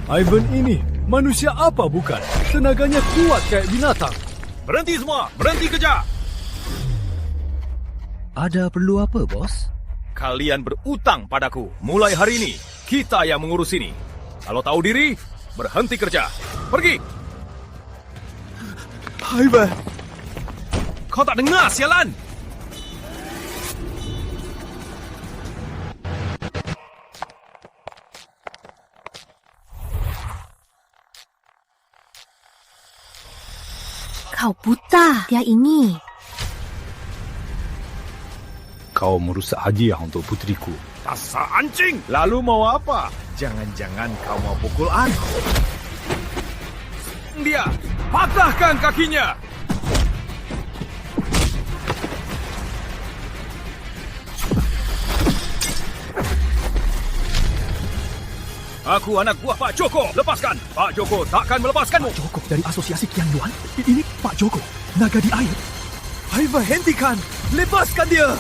Ivan ini manusia apa bukan? Tenaganya kuat kayak binatang. Berhenti semua! Berhenti kejap! Ada perlu apa, bos? Kalian berutang padaku. Mulai hari ini, kita yang mengurus ini. Kalau tahu diri, berhenti kerja. Pergi! Ivan! Kau tak dengar, sialan! Kau buta, dia ini. Kau merusak hadiah untuk putriku. Dasar anjing! Lalu mau apa? Jangan-jangan kau mau pukul aku. Dia! Patahkan kakinya! Aku anak buah Pak Joko. Lepaskan! Pak Joko takkan melepaskanmu. Pak Joko dari Asosiasi Kian Yuan? Ini Pak Joko, naga di air. Ivan, hentikan! Lepaskan dia!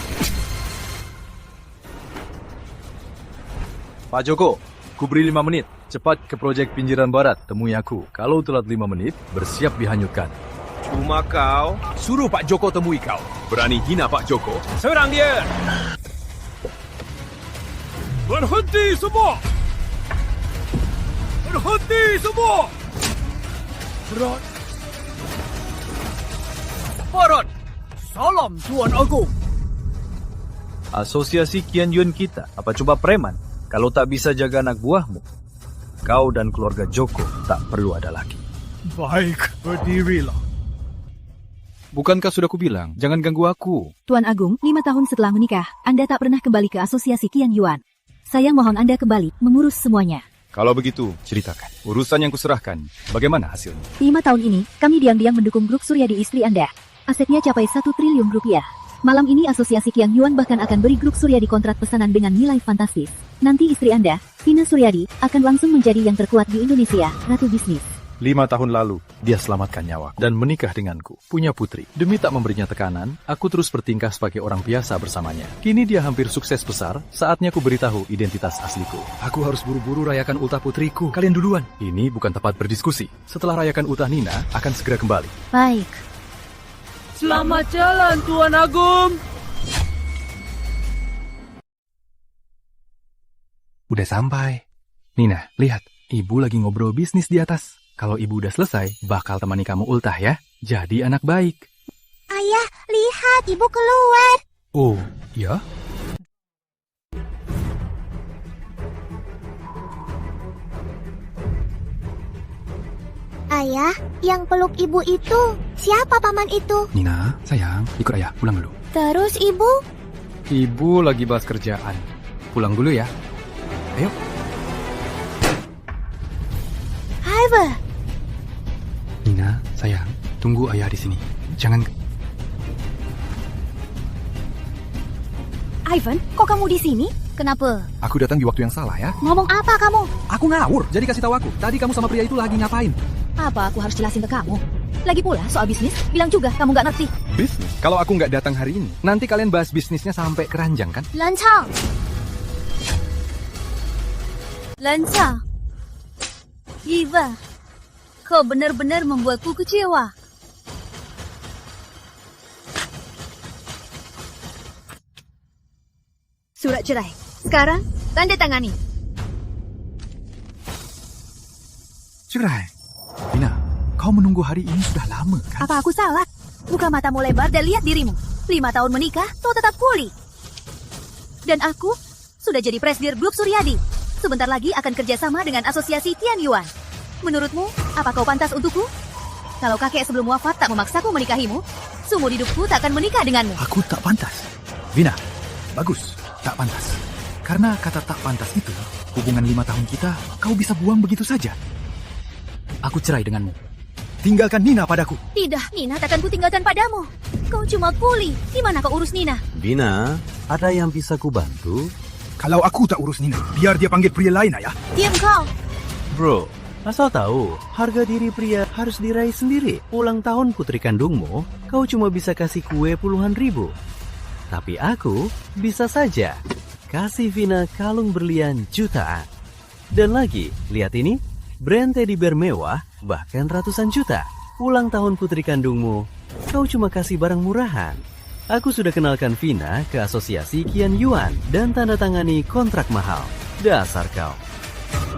Pak Joko, ku beri 5 menit. Cepat ke projek pinggiran barat. Temui aku. Kalau telat 5 menit, bersiap dihanyutkan. Cuma kau? Suruh Pak Joko temui kau. Berani hina Pak Joko? Serang dia! Berhenti semua! Berhenti semua! Berat. Barat! Salam Tuan Agung! Asosiasi Kian Yuan kita, apa coba preman? Kalau tak bisa jaga anak buahmu, kau dan keluarga Joko tak perlu ada lagi. Baik, berdirilah. Bukankah sudah kubilang, jangan ganggu aku. Tuan Agung, 5 tahun setelah menikah, Anda tak pernah kembali ke Asosiasi Kian Yuan. Saya mohon Anda kembali mengurus semuanya. Kalau begitu, ceritakan. Urusan yang kuserahkan, bagaimana hasilnya? 5 tahun ini, kami diam-diam mendukung grup Suryadi istri Anda. Asetnya capai 1 triliun rupiah. Malam ini Asosiasi Kian Yuan bahkan akan beri grup Suryadi kontrak pesanan dengan nilai fantastis. Nanti istri Anda, Vina Suryadi, akan langsung menjadi yang terkuat di Indonesia, Ratu Bisnis. 5 tahun lalu, dia selamatkan nyawa dan menikah denganku, punya putri. Demi tak memberinya tekanan, aku terus bertingkah sebagai orang biasa bersamanya. Kini dia hampir sukses besar, saatnya ku beritahu identitas asliku. Aku harus buru-buru rayakan ultah putriku. Kalian duluan. Ini bukan tempat berdiskusi. Setelah rayakan ultah Nina, akan segera kembali. Baik. Selamat jalan, Tuan Agung. Udah sampai. Nina, lihat. Ibu lagi ngobrol bisnis di atas. Kalau ibu udah selesai, bakal temani kamu ultah ya. Jadi anak baik. Ayah, lihat ibu keluar. Oh, ya? Ayah, yang peluk ibu itu, siapa paman itu? Nina, sayang, ikut ayah, pulang dulu. Terus ibu? Ibu lagi bahas kerjaan. Pulang dulu ya. Ayo. Ivan. Nina, sayang, tunggu ayah di sini. Jangan... Ivan, kok kamu di sini? Kenapa? Aku datang di waktu yang salah ya. Ngomong apa kamu? Aku ngawur, jadi kasih tahu aku. Tadi kamu sama pria itu lagi ngapain? Apa aku harus jelasin ke kamu? Lagi pula soal bisnis, bilang juga kamu nggak ngerti. Bisnis? Kalau aku nggak datang hari ini, nanti kalian bahas bisnisnya sampai keranjang kan? Lancang. Lancang. Iva, kau benar-benar membuatku kecewa. Surat cerai. Sekarang, tanda tangani. Cerai? Vina, kau menunggu hari ini sudah lama kan? Apa aku salah? Buka matamu lebar dan lihat dirimu. 5 tahun menikah, kau tetap kuli. Dan aku sudah jadi presidir grup Suryadi. Sebentar lagi akan kerjasama dengan Asosiasi Kian Yuan. Menurutmu, apa kau pantas untukku? Kalau kakek sebelum wafat tak memaksaku menikahimu, seumur hidupku tak akan menikah denganmu. Aku tak pantas. Vina, bagus, tak pantas. Karena kata tak pantas itu, hubungan 5 tahun kita, kau bisa buang begitu saja. Aku cerai denganmu. Tinggalkan Nina padaku. Tidak, Nina takkan kutinggalkan padamu. Kau cuma kuli. Di mana kau urus Nina? Vina, ada yang bisa kubantu? Kalau aku tak urus Nina, biar dia panggil pria lain, ayah. Diam kau. Bro, asal tahu, harga diri pria harus diraih sendiri. Ulang tahun putri kandungmu, kau cuma bisa kasih kue puluhan ribu. Tapi aku bisa saja kasih Vina kalung berlian jutaan. Dan lagi, lihat ini, brand teddy bear mewah, bahkan ratusan juta. Ulang tahun putri kandungmu, kau cuma kasih barang murahan. Aku sudah kenalkan Vina ke asosiasi Qian Yuan dan tanda tangani kontrak mahal. Dasar kau.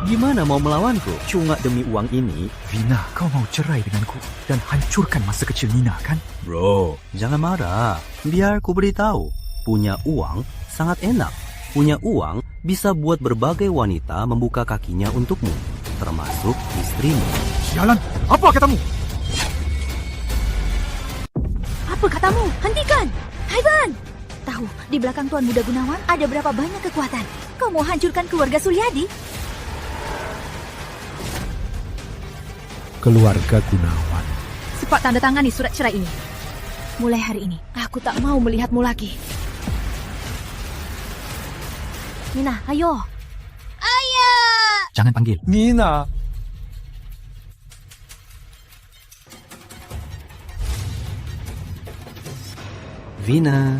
Gimana mau melawanku? Cuma demi uang ini, Vina, kau mau cerai denganku dan hancurkan masa kecil Nina, kan? Bro, jangan marah. Biar ku beritahu, punya uang sangat enak. Punya uang bisa buat berbagai wanita membuka kakinya untukmu, termasuk istrimu. Sialan, apa katamu? Apa katamu? Hentikan! Ivan! Tahu, di belakang Tuan Muda Gunawan ada berapa banyak kekuatan. Kau mau hancurkan keluarga Suryadi? Keluarga Gunawan. Cepat tanda tangani surat cerai ini. Mulai hari ini, aku tak mau melihatmu lagi. Nina, ayo. Ayah! Jangan panggil. Nina. Vina,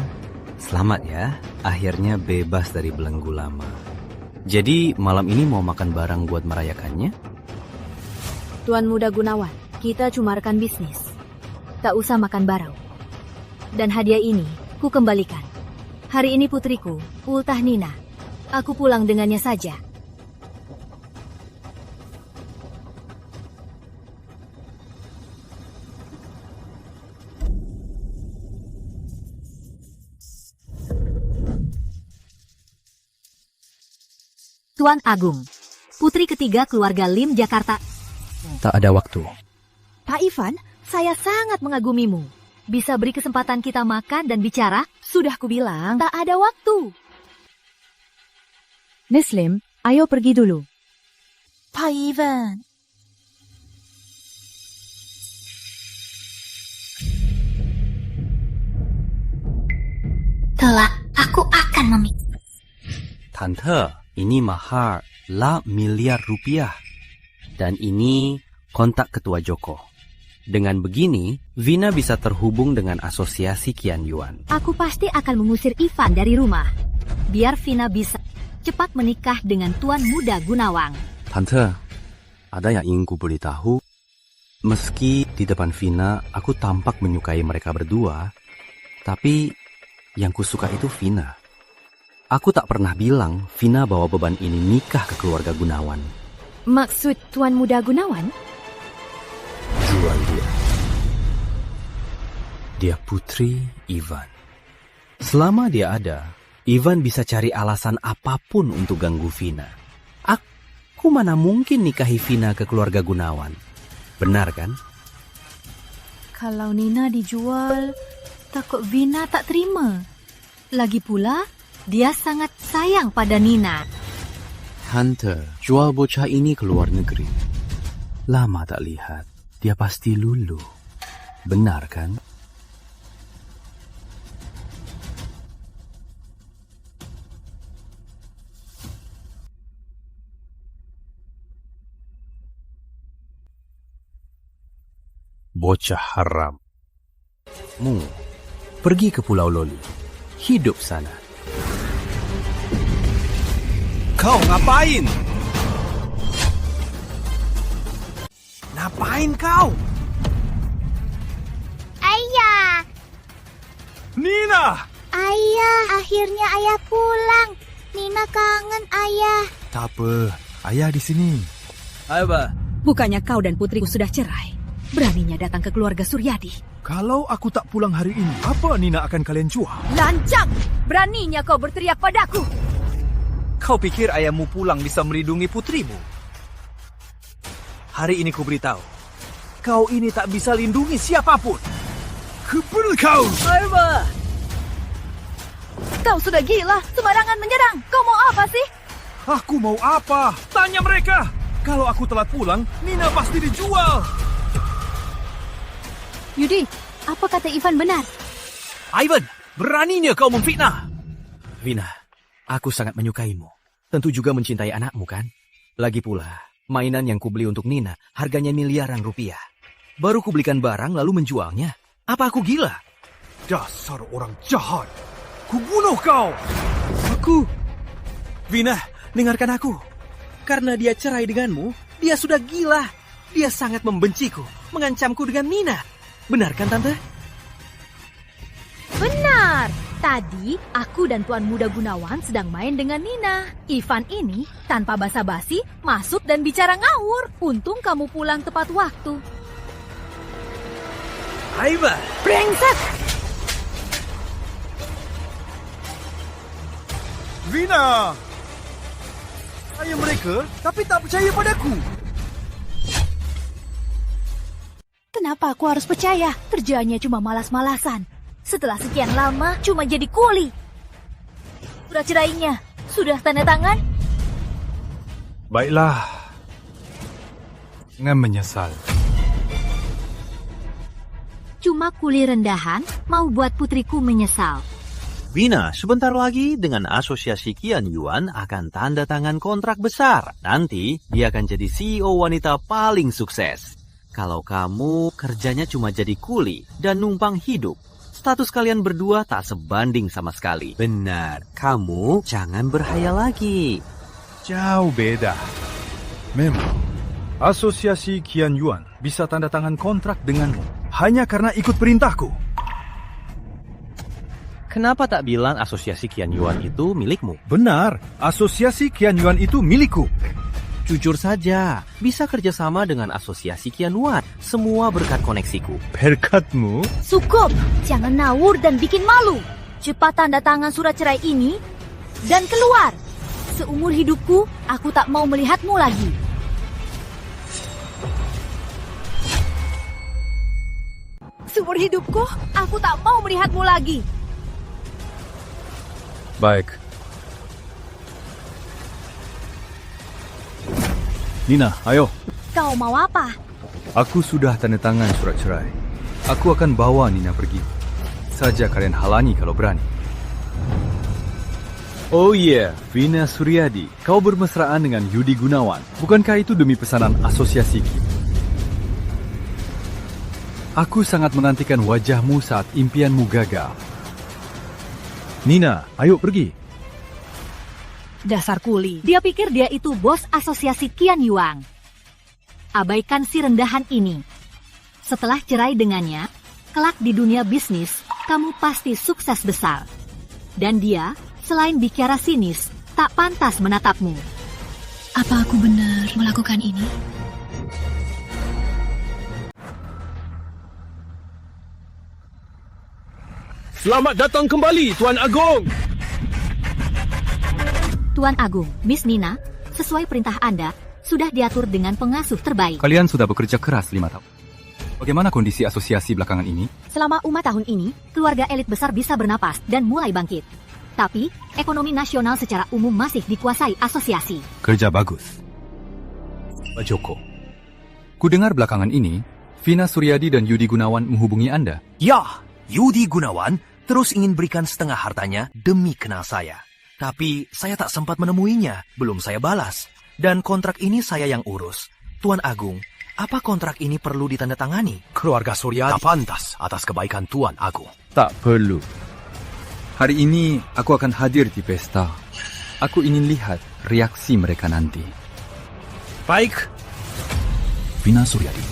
selamat ya. Akhirnya bebas dari belenggu lama. Jadi malam ini mau makan bareng buat merayakannya? Tuan Muda Gunawan, kita cuma rekan bisnis. Tak usah makan bareng. Dan hadiah ini, ku kembalikan. Hari ini putriku, ultah Nina. Aku pulang dengannya saja. Tuan Agung, putri ketiga keluarga Lim Jakarta. Tak ada waktu. Pak Ivan, saya sangat mengagumimu. Bisa beri kesempatan kita makan dan bicara? Sudah kubilang, tak ada waktu. Miss Lim, ayo pergi dulu. Pak Ivan. Telah, aku akan memikir. Tante, ini mahar miliar rupiah. Dan ini kontak Ketua Joko. Dengan begini, Vina bisa terhubung dengan asosiasi Qian Yuan. Aku pasti akan mengusir Ivan dari rumah. Biar Vina bisa cepat menikah dengan Tuan Muda Gunawang. Tante, ada yang ingin ku beritahu. Meski di depan Vina, aku tampak menyukai mereka berdua. Tapi yang kusuka itu Vina. Aku tak pernah bilang Vina bawa beban ini nikah ke keluarga Gunawan. Maksud Tuan Muda Gunawan? Jual dia. Dia putri Ivan. Selama dia ada, Ivan bisa cari alasan apapun untuk ganggu Vina. Aku mana mungkin nikahi Vina ke keluarga Gunawan. Benar kan? Kalau Nina dijual, takut Vina tak terima. Lagi pula, dia sangat sayang pada Nina. Hunter, jual bocah ini ke luar negeri. Lama tak lihat, dia pasti lulu. Benar kan? Bocah haram. Pergi ke Pulau Loli. Hidup sana. Kau ngapain? Ngapain kau? Ayah! Nina! Ayah, akhirnya ayah pulang. Nina kangen ayah. Tak apa, ayah di sini. Apa? Bukannya kau dan putriku sudah cerai? Beraninya datang ke keluarga Suryadi. Kalau aku tak pulang hari ini, apa Nina akan kalian jual? Lancang! Beraninya kau berteriak padaku. Kau pikir ayahmu pulang bisa melindungi putrimu? Hari ini ku beritahu, kau ini tak bisa lindungi siapapun. Kebul kau! Apa? Kau sudah gila, sembarangan menyerang. Kau mau apa sih? Aku mau apa? Tanya mereka. Kalau aku telat pulang, Nina pasti dijual. Yudi, apa kata Ivan benar? Ivan, beraninya kau memfitnah. Vina, aku sangat menyukaimu. Tentu juga mencintai anakmu, kan? Lagi pula, mainan yang kubeli untuk Nina harganya miliaran rupiah. Baru kubelikan barang lalu menjualnya. Apa aku gila? Dasar orang jahat. Ku bunuh kau. Aku. Vina, dengarkan aku. Karena dia cerai denganmu, Dia sudah gila. Dia sangat membenciku, mengancamku dengan Nina. Benar kan, Tante? Benar. Tadi aku dan Tuan Muda Gunawan sedang main dengan Nina. Ivan ini tanpa basa-basi masuk dan bicara ngawur. Untung kamu pulang tepat waktu. Aiba! Brengsek! Vina! Saya mereka, tapi tak percaya padaku. Kenapa aku harus percaya? Kerjanya cuma malas-malasan. Setelah sekian lama, cuma jadi kuli. Surat cerainya sudah tanda tangan? Baiklah. Jangan menyesal. Cuma kuli rendahan mau buat putriku menyesal. Vina, sebentar lagi dengan asosiasi Qian Yuan akan tanda tangan kontrak besar. Nanti dia akan jadi CEO wanita paling sukses. Kalau kamu kerjanya cuma jadi kuli dan numpang hidup, status kalian berdua tak sebanding sama sekali. Benar, kamu jangan berhayal lagi. Jauh beda. Memang, asosiasi Qian Yuan bisa tanda tangan kontrak denganmu hanya karena ikut perintahku. Kenapa tak bilang asosiasi Qian Yuan itu milikmu? Benar, asosiasi Qian Yuan itu milikku. Jujur saja, bisa kerjasama dengan asosiasi Qian Yuan. Semua berkat koneksiku. Berkatmu? Cukup! Jangan ngawur dan bikin malu. Cepat tanda tangan surat cerai ini dan keluar. Seumur hidupku, aku tak mau melihatmu lagi. Seumur hidupku, aku tak mau melihatmu lagi. Baik. Nina, ayo. Kau mau apa? Aku sudah tanda tangan surat cerai. Aku akan bawa Nina pergi. Saja kalian halangi kalau berani. Oh iya, Vina Suryadi. Kau bermesraan dengan Yudi Gunawan. Bukankah itu demi pesanan asosiasi Ki? Aku sangat menantikan wajahmu saat impianmu gagal. Nina, ayo pergi. Dasar kuli. Dia pikir dia itu bos asosiasi Qian Yuan. Abaikan si rendahan ini. Setelah cerai dengannya, kelak di dunia bisnis, kamu pasti sukses besar. Dan dia, selain bicara sinis, tak pantas menatapmu. Apa aku benar melakukan ini? Selamat datang kembali, Tuan Agong. Tuan Agung, Miss Nina, sesuai perintah Anda, sudah diatur dengan pengasuh terbaik. Kalian sudah bekerja keras 5 tahun. Bagaimana kondisi asosiasi belakangan ini? Selama 5 tahun ini, keluarga elit besar bisa bernapas dan mulai bangkit. Tapi, ekonomi nasional secara umum masih dikuasai asosiasi. Kerja bagus. Pak Joko, kudengar belakangan ini, Vina Suryadi dan Yudi Gunawan menghubungi Anda. Ya, Yudi Gunawan terus ingin berikan setengah hartanya demi kenal saya. Tapi saya tak sempat menemuinya, belum saya balas. Dan kontrak ini saya yang urus. Tuan Agung, apa kontrak ini perlu ditandatangani? Keluarga Suryadi tak pantas atas kebaikan Tuan Agung. Tak perlu. Hari ini aku akan hadir di pesta. Aku ingin lihat reaksi mereka nanti. Baik. Vina Suryadi,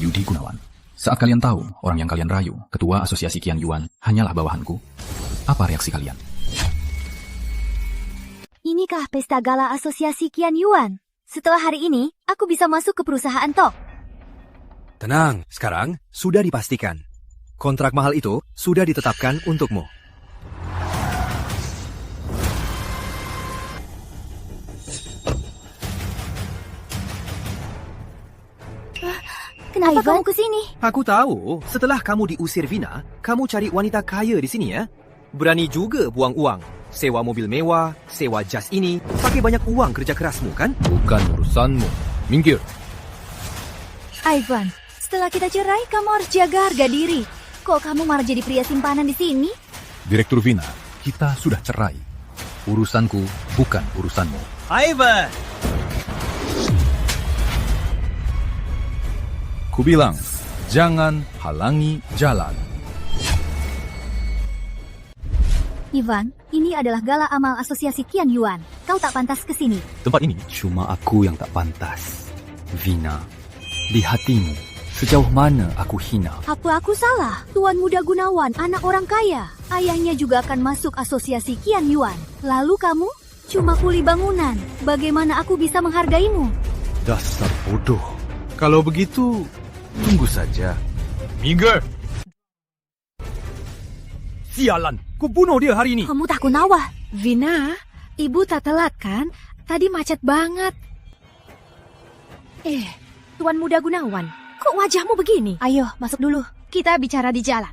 Yudi Gunawan. Saat kalian tahu orang yang kalian rayu, ketua asosiasi Qian Yuan, hanyalah bawahanku, apa reaksi kalian? Inikah pesta gala asosiasi Qian Yuan? Setelah hari ini, aku bisa masuk ke perusahaan Tok. Tenang, sekarang sudah dipastikan. Kontrak mahal itu sudah ditetapkan untukmu. Kenapa kamu kesini? Aku tahu, setelah kamu diusir Vina, kamu cari wanita kaya di sini ya. Berani juga buang uang. Sewa mobil mewah, sewa jas ini, pakai banyak uang kerja kerasmu kan? Bukan urusanmu. Minggir. Ivan, setelah kita cerai, kamu harus jaga harga diri. Kok kamu malah jadi pria simpanan di sini? Direktur Vina, kita sudah cerai. Urusanku bukan urusanmu. Ivan! Kubilang, jangan halangi jalan. Ivan, ini adalah gala amal asosiasi Qian Yuan. Kau tak pantas ke sini. Tempat ini cuma aku yang tak pantas. Vina, di hatimu, sejauh mana aku hina? Apa aku salah? Tuan Muda Gunawan, anak orang kaya. Ayahnya juga akan masuk asosiasi Qian Yuan. Lalu kamu cuma kuli bangunan. Bagaimana aku bisa menghargaimu? Dasar bodoh. Kalau begitu, tunggu saja. Minggir! Sialan, ku bunuh dia hari ini. Kamu tak Gunawan. Vina, ibu tak telat kan? Tadi macet banget. Tuan Muda Gunawan, kok wajahmu begini? Ayo, masuk dulu. Kita bicara di jalan.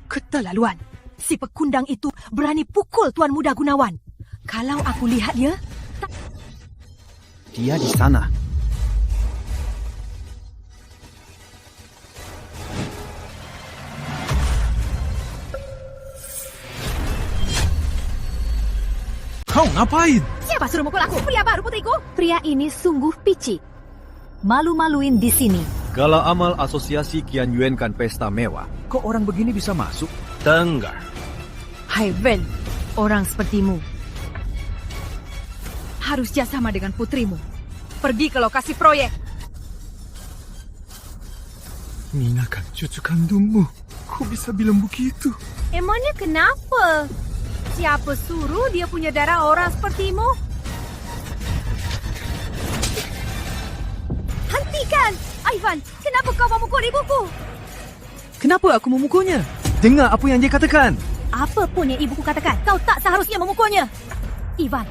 Keterlaluan. Si pekundang itu berani pukul Tuan Muda Gunawan. Kalau aku lihat dia... Dia di sana. Kau ngapain? Siapa suruh mukul aku? Pria baru putriku? Pria ini sungguh picik. Malu-maluin di sini. Kalau amal asosiasi Qian Yuan kan pesta mewah, kok orang begini bisa masuk? Tenggar. Hai Ven, orang sepertimu harus jasama dengan putrimu. Pergi ke lokasi proyek. Nina kan cucu kandungmu. Kok bisa bilang begitu? Emangnya kenapa? Siapa suruh dia punya darah orang sepertimu? Hentikan! Ivan, kenapa kau memukul ibuku? Kenapa aku memukulnya? Dengar apa yang dia katakan. Apa pun yang ibuku katakan, kau tak seharusnya memukulnya. Ivan,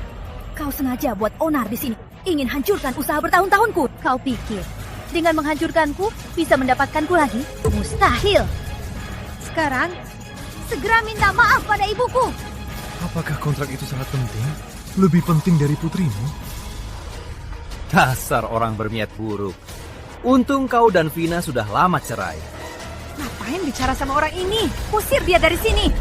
kau sengaja buat onar di sini. Ingin hancurkan usaha bertahun-tahunku. Kau pikir dengan menghancurkanku bisa mendapatkanku lagi? Mustahil. Sekarang, segera minta maaf pada ibuku. Apakah kontrak itu sangat penting? Lebih penting dari putrimu? Dasar orang berniat buruk. Untung kau dan Vina sudah lama cerai. Ngapain bicara sama orang ini? Usir dia dari sini.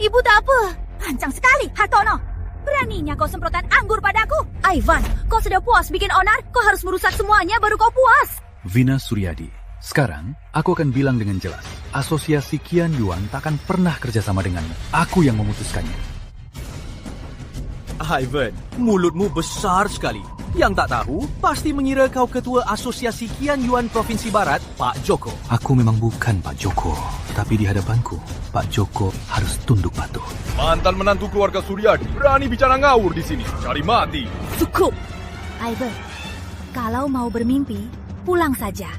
Ibu tak apa. Lancang sekali, Hartono. Beraninya kau semprotan anggur padaku. Ivan, kau sudah puas bikin onar? Kau harus merusak semuanya baru kau puas. Vina Suryadi, sekarang aku akan bilang dengan jelas, asosiasi Qian Yuan takkan pernah kerjasama denganmu. Aku yang memutuskannya. Ivan, mulutmu besar sekali. Yang tak tahu, pasti mengira kau ketua asosiasi Qian Yuan Provinsi Barat, Pak Joko. Aku memang bukan Pak Joko, tapi di hadapanku, Pak Joko harus tunduk patuh. Mantan menantu keluarga Suryadi berani bicara ngawur di sini. Cari mati. Cukup. Ivan, kalau mau bermimpi, pulang saja.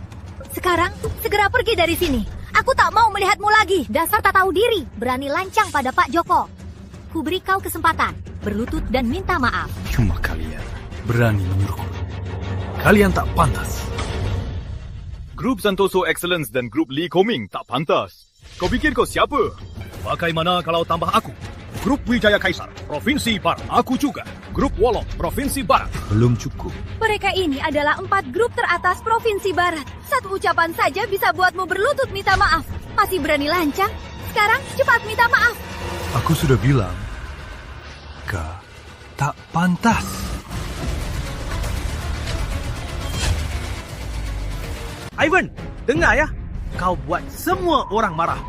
Sekarang, segera pergi dari sini. Aku tak mau melihatmu lagi. Dasar tak tahu diri, berani lancang pada Pak Joko. Ku beri kau kesempatan, berlutut dan minta maaf. Cuma kalian berani menyuruhku. Kalian tak pantas. Grup Santoso Excellence dan grup Lee Koming tak pantas. Kau pikir kau siapa? Bagaimana kalau tambah aku? Grup Wijaya Kaisar, Provinsi Barat. Aku juga. Grup Wolong, Provinsi Barat. Belum cukup. Mereka ini adalah 4 grup teratas Provinsi Barat. Satu ucapan saja bisa buatmu berlutut minta maaf. Masih berani lancang? Sekarang cepat minta maaf. Aku sudah bilang, kau tak pantas. Ivan, dengar ya. Kau buat semua orang marah.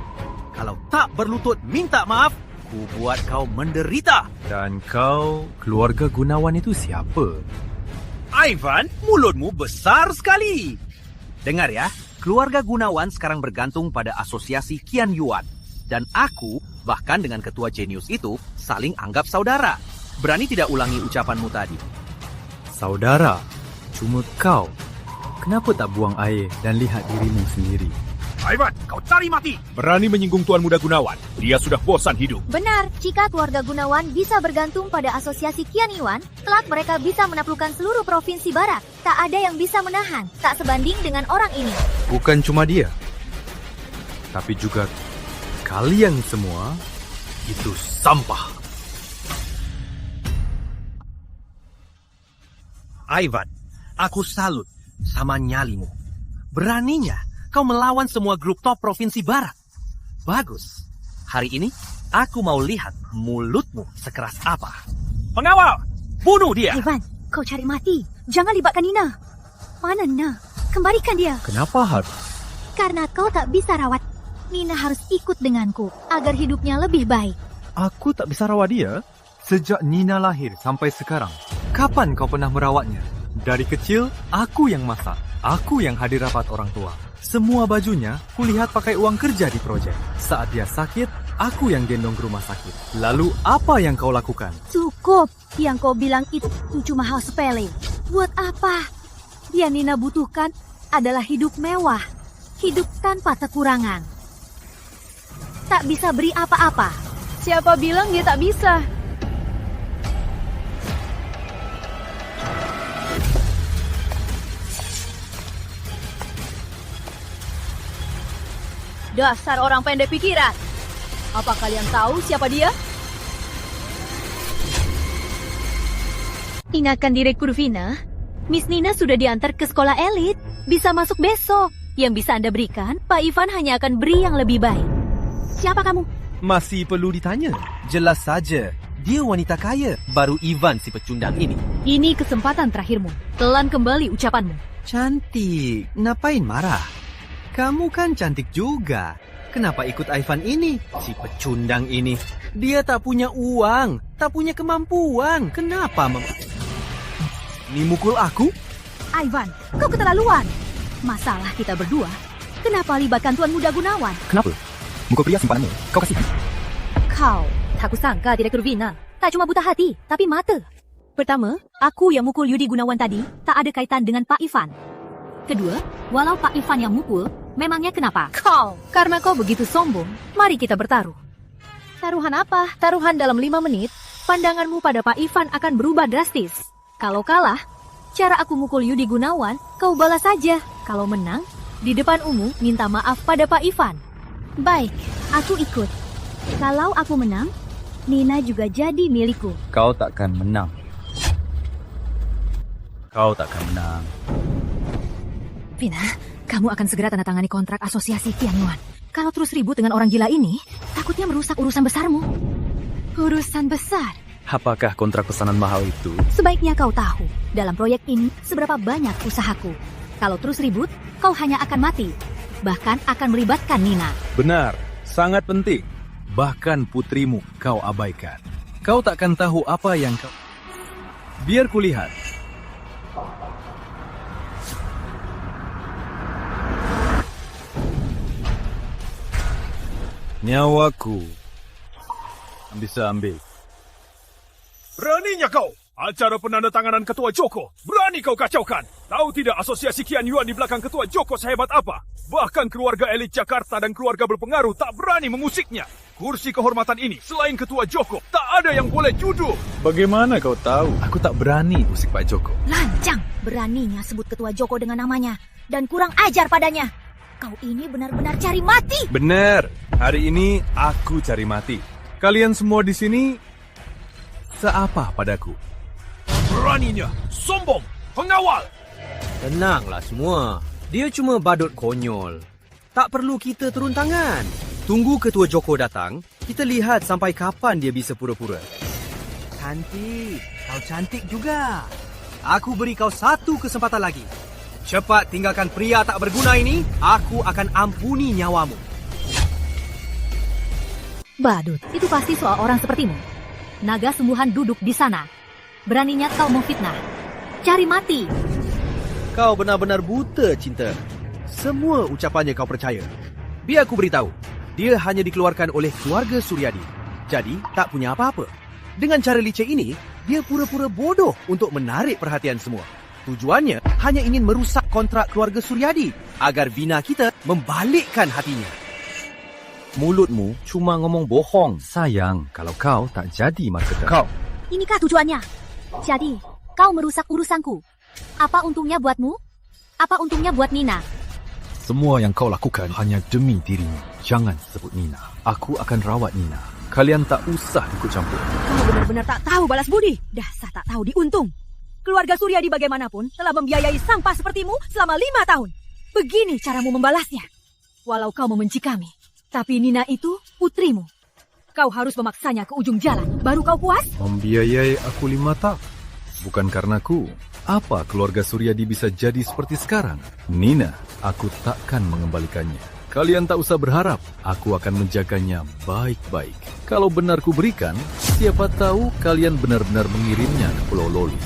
Kalau tak berlutut minta maaf, ku buat kau menderita. Dan kau, keluarga Gunawan itu siapa? Ivan, mulutmu besar sekali. Dengar ya, keluarga Gunawan sekarang bergantung pada asosiasi Qian Yuan. Dan aku, bahkan dengan ketua Genius itu, saling anggap saudara. Berani tidak ulangi ucapanmu tadi? Saudara, cuma kau. Kenapa tak buang air dan lihat dirimu sendiri? Ivan, kau cari mati. Berani menyinggung Tuan Muda Gunawan. Dia sudah bosan hidup. Benar, jika keluarga Gunawan bisa bergantung pada asosiasi Qian Yuan, kelak mereka bisa menaklukkan seluruh provinsi barat. Tak ada yang bisa menahan, tak sebanding dengan orang ini. Bukan cuma dia, tapi juga kalian semua itu sampah. Ivan, aku salut sama nyalimu. Beraninya kau melawan semua grup top provinsi barat. Bagus. Hari ini aku mau lihat mulutmu sekeras apa. Pengawal, bunuh dia. Ivan, kau cari mati. Jangan libatkan Nina. Mana Nina? Kembalikan dia. Kenapa harus? Karena kau tak bisa rawat. Nina harus ikut denganku agar hidupnya lebih baik. Aku tak bisa rawat dia sejak Nina lahir sampai sekarang. Kapan kau pernah merawatnya? Dari kecil, aku yang masak. Aku yang hadir rapat orang tua. Semua bajunya kulihat pakai uang kerja di projek. Saat dia sakit, aku yang gendong ke rumah sakit. Lalu apa yang kau lakukan? Cukup. Yang kau bilang itu cuma hal sepele. Buat apa? Yang Nina butuhkan adalah hidup mewah. Hidup tanpa kekurangan. Tak bisa beri apa-apa. Siapa bilang dia tak bisa? Dasar orang pendek pikiran. Apa kalian tahu siapa dia? Ingatkan Direktur Vina, Miss Nina sudah diantar ke sekolah elit. Bisa masuk besok. Yang bisa Anda berikan, Pak Ivan hanya akan beri yang lebih baik. Siapa kamu? Masih perlu ditanya? Jelas saja, dia wanita kaya. Baru Ivan si pecundang ini. Ini kesempatan terakhirmu. Telan kembali ucapanmu. Cantik, ngapain marah? Kamu kan cantik juga. Kenapa ikut Ivan ini? Si pecundang ini. Dia tak punya uang, tak punya kemampuan. Kenapa Ini mukul aku? Ivan, kau keterlaluan. Masalah kita berdua, kenapa libatkan Tuan Muda Gunawan? Kenapa? Mukul pria simpananmu, kau kasih. Kau, tak kusangka Direktur Vina. Tak cuma buta hati, tapi mata. Pertama, aku yang mukul Yudi Gunawan tadi tak ada kaitan dengan Pak Ivan. Kedua, walau Pak Ivan yang mukul, memangnya kenapa? Kau, Karena kau begitu sombong, mari kita bertaruh. Taruhan apa? Taruhan dalam 5 menit, pandanganmu pada Pak Ivan akan berubah drastis. Kalau kalah, cara aku mukul Yudi Gunawan, kau balas saja. Kalau menang, di depan umum minta maaf pada Pak Ivan. Baik, aku ikut. Kalau aku menang, Nina juga jadi milikku. Kau takkan menang. Kau takkan menang. Vina, kamu akan segera tanda tangani kontrak asosiasi Tianyuan. Kalau terus ribut dengan orang gila ini, takutnya merusak urusan besarmu. Urusan besar? Apakah kontrak pesanan mahal itu? Sebaiknya kau tahu, dalam proyek ini seberapa banyak usahaku. Kalau terus ribut, kau hanya akan mati. Bahkan akan melibatkan Nina. Benar, sangat penting. Bahkan putrimu kau abaikan. Kau takkan tahu apa yang kau... Biar kulihat. Nyawaku. Bisa ambil. Beraninya kau! Acara penandatanganan Ketua Joko, berani kau kacaukan! Tahu tidak asosiasi Qian Yuan di belakang Ketua Joko sehebat apa? Bahkan keluarga elit Jakarta dan keluarga berpengaruh tak berani mengusiknya. Kursi kehormatan ini, selain Ketua Joko, tak ada yang boleh duduk. Bagaimana kau tahu? Aku tak berani usik Pak Joko. Lancang, beraninya sebut Ketua Joko dengan namanya. Dan kurang ajar padanya. Kau ini benar-benar cari mati. Benar, hari ini aku cari mati. Kalian semua di sini seapa padaku? Beraninya, sombong, pengawal. Tenanglah semua. Dia cuma badut konyol. Tak perlu kita turun tangan. Tunggu Ketua Joko datang, kita lihat sampai kapan dia bisa pura-pura. Cantik, kau cantik juga. Aku beri kau satu kesempatan lagi. Cepat tinggalkan pria tak berguna ini, aku akan ampuni nyawamu. Badut, itu pasti soal orang sepertimu. Naga sembuhan duduk di sana. Beraninya kau memfitnah. Cari mati. Kau benar-benar buta, cinta. Semua ucapannya kau percaya. Biar aku beritahu, dia hanya dikeluarkan oleh keluarga Suryadi. Jadi, tak punya apa-apa. Dengan cara licik ini, dia pura-pura bodoh untuk menarik perhatian semua. Tujuannya hanya ingin merusak kontrak keluarga Suryadi agar Vina kita membalikkan hatinya. Mulutmu cuma ngomong bohong. Sayang kalau kau tak jadi marketer. Kau. Inikah tujuannya? Jadi, kau merusak urusanku. Apa untungnya buatmu? Apa untungnya buat Nina? Semua yang kau lakukan hanya demi dirimu. Jangan sebut Nina. Aku akan rawat Nina. Kalian tak usah ikut campur. Kau benar-benar tak tahu balas budi. Dasar tak tahu diuntung. Keluarga Suryadi bagaimanapun telah membiayai sampah sepertimu selama 5 tahun. Begini caramu membalasnya. Walau kau membenci kami, tapi Nina itu putrimu. Kau harus memaksanya ke ujung jalan, baru kau puas? Membiayai aku 5 tahun. Bukan karenaku. Apa keluarga Suryadi bisa jadi seperti sekarang? Nina, aku takkan mengembalikannya. Kalian tak usah berharap, aku akan menjaganya baik-baik. Kalau benar ku berikan, siapa tahu kalian benar-benar mengirimnya ke Pulau Loli.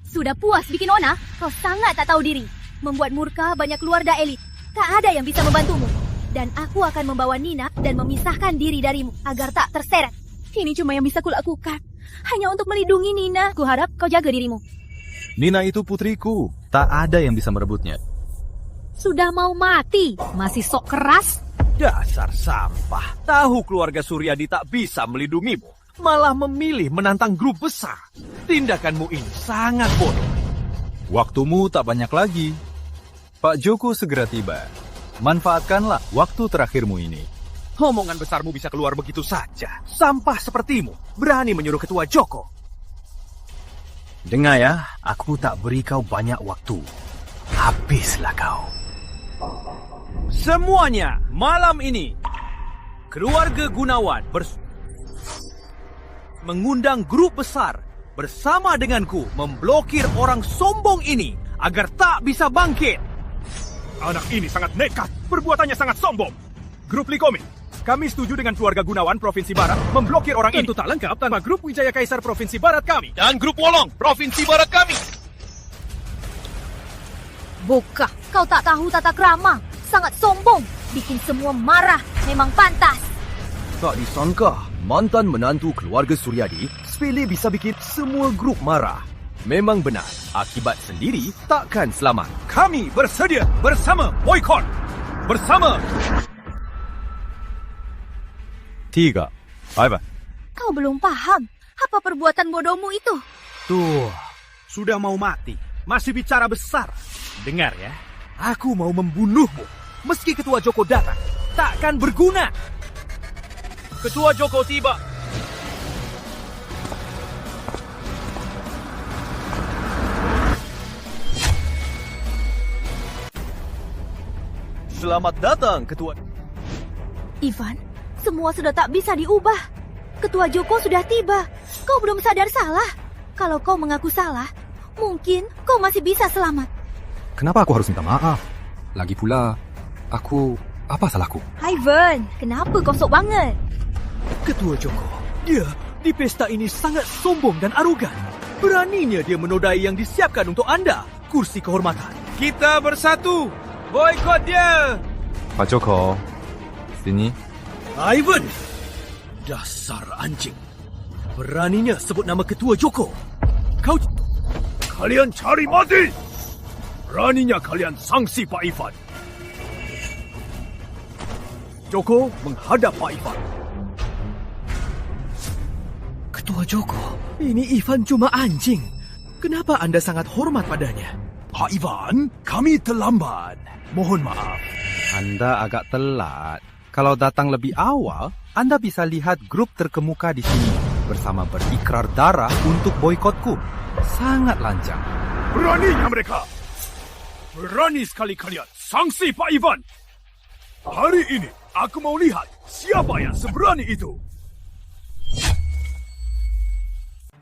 Sudah puas bikin Ona? Kau sangat tak tahu diri. Membuat murka banyak keluarga elit. Tak ada yang bisa membantumu. Dan aku akan membawa Nina dan memisahkan diri darimu agar tak terseret. Ini cuma yang bisa kulakukan. Hanya untuk melindungi Nina. Kuharap kau jaga dirimu. Nina itu putriku. Tak ada yang bisa merebutnya. Sudah mau mati, masih sok keras. Dasar sampah. Tahu keluarga Suryadi tak bisa melindungimu, malah memilih menantang grup besar. Tindakanmu ini sangat bodoh. Waktumu tak banyak lagi. Pak Joko segera tiba. Manfaatkanlah waktu terakhirmu ini. Omongan besarmu bisa keluar begitu saja. Sampah sepertimu berani menyuruh Ketua Joko. Dengar ya, aku tak beri kau banyak waktu. Habislah kau. Semuanya, malam ini keluarga Gunawan mengundang grup besar bersama denganku memblokir orang sombong ini agar tak bisa bangkit. Anak ini sangat nekat. Perbuatannya sangat sombong. Grup Likoming, kami setuju dengan keluarga Gunawan Provinsi Barat memblokir orang ini. Tentu tak lengkap tanpa grup Wijaya Kaisar Provinsi Barat kami. Dan grup Wolong Provinsi Barat kami. Bokah, kau tak tahu tata krama. Sangat sombong. Bikin semua marah. Memang pantas. Tak disangka, mantan menantu keluarga Suryadi sepele bisa bikin semua grup marah. Memang benar, akibat sendiri takkan selamat. Kami bersedia bersama boykot. Bersama. 3. Apa? Kau belum paham apa perbuatan bodohmu itu. Tuh, sudah mau mati. Masih bicara besar. Dengar ya, aku mau membunuhmu. Meski Ketua Joko datang, takkan berguna. Ketua Joko tiba. Selamat datang, Ketua. Ivan, semua sudah tak bisa diubah. Ketua Joko sudah tiba. Kau belum sadar salah. Kalau kau mengaku salah, mungkin kau masih bisa selamat. Kenapa aku harus minta maaf? Lagi pula, apa salahku? Ivan, kenapa kau sok banget? Ketua Joko, dia di pesta ini sangat sombong dan arogan. Beraninya dia menodai yang disiapkan untuk Anda, kursi kehormatan. Kita bersatu, boykot dia. Pak Joko, sini. Ivan, dasar anjing. Beraninya sebut nama Ketua Joko. Kalian cari mati. Beraninya kalian sanksi Pak Ivan. Joko menghadap Pak Ivan. Ketua Joko, ini Ivan cuma anjing. Kenapa Anda sangat hormat padanya? Pak Ivan, kami terlambat. Mohon maaf. Anda agak telat. Kalau datang lebih awal, Anda bisa lihat grup terkemuka di sini bersama berikrar darah untuk boikotku. Sangat lancang. Beraninya mereka. Berani sekali kalian sanksi Pak Ivan. Hari ini aku mau lihat siapa yang seberani itu.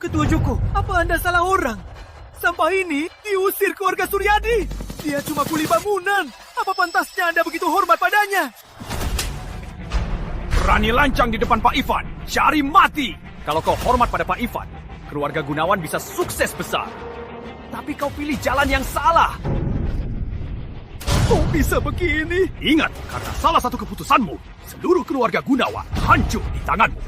Ketua Joko, apa Anda salah orang? Sampah ini diusir keluarga Suryadi. Dia cuma kuli bangunan. Apa pantasnya Anda begitu hormat padanya? Berani lancang di depan Pak Ivan. Cari mati. Kalau kau hormat pada Pak Ivan, keluarga Gunawan bisa sukses besar. Tapi kau pilih jalan yang salah. Kok bisa begini? Ingat, karena salah satu keputusanmu, seluruh keluarga Gunawan hancur di tanganmu.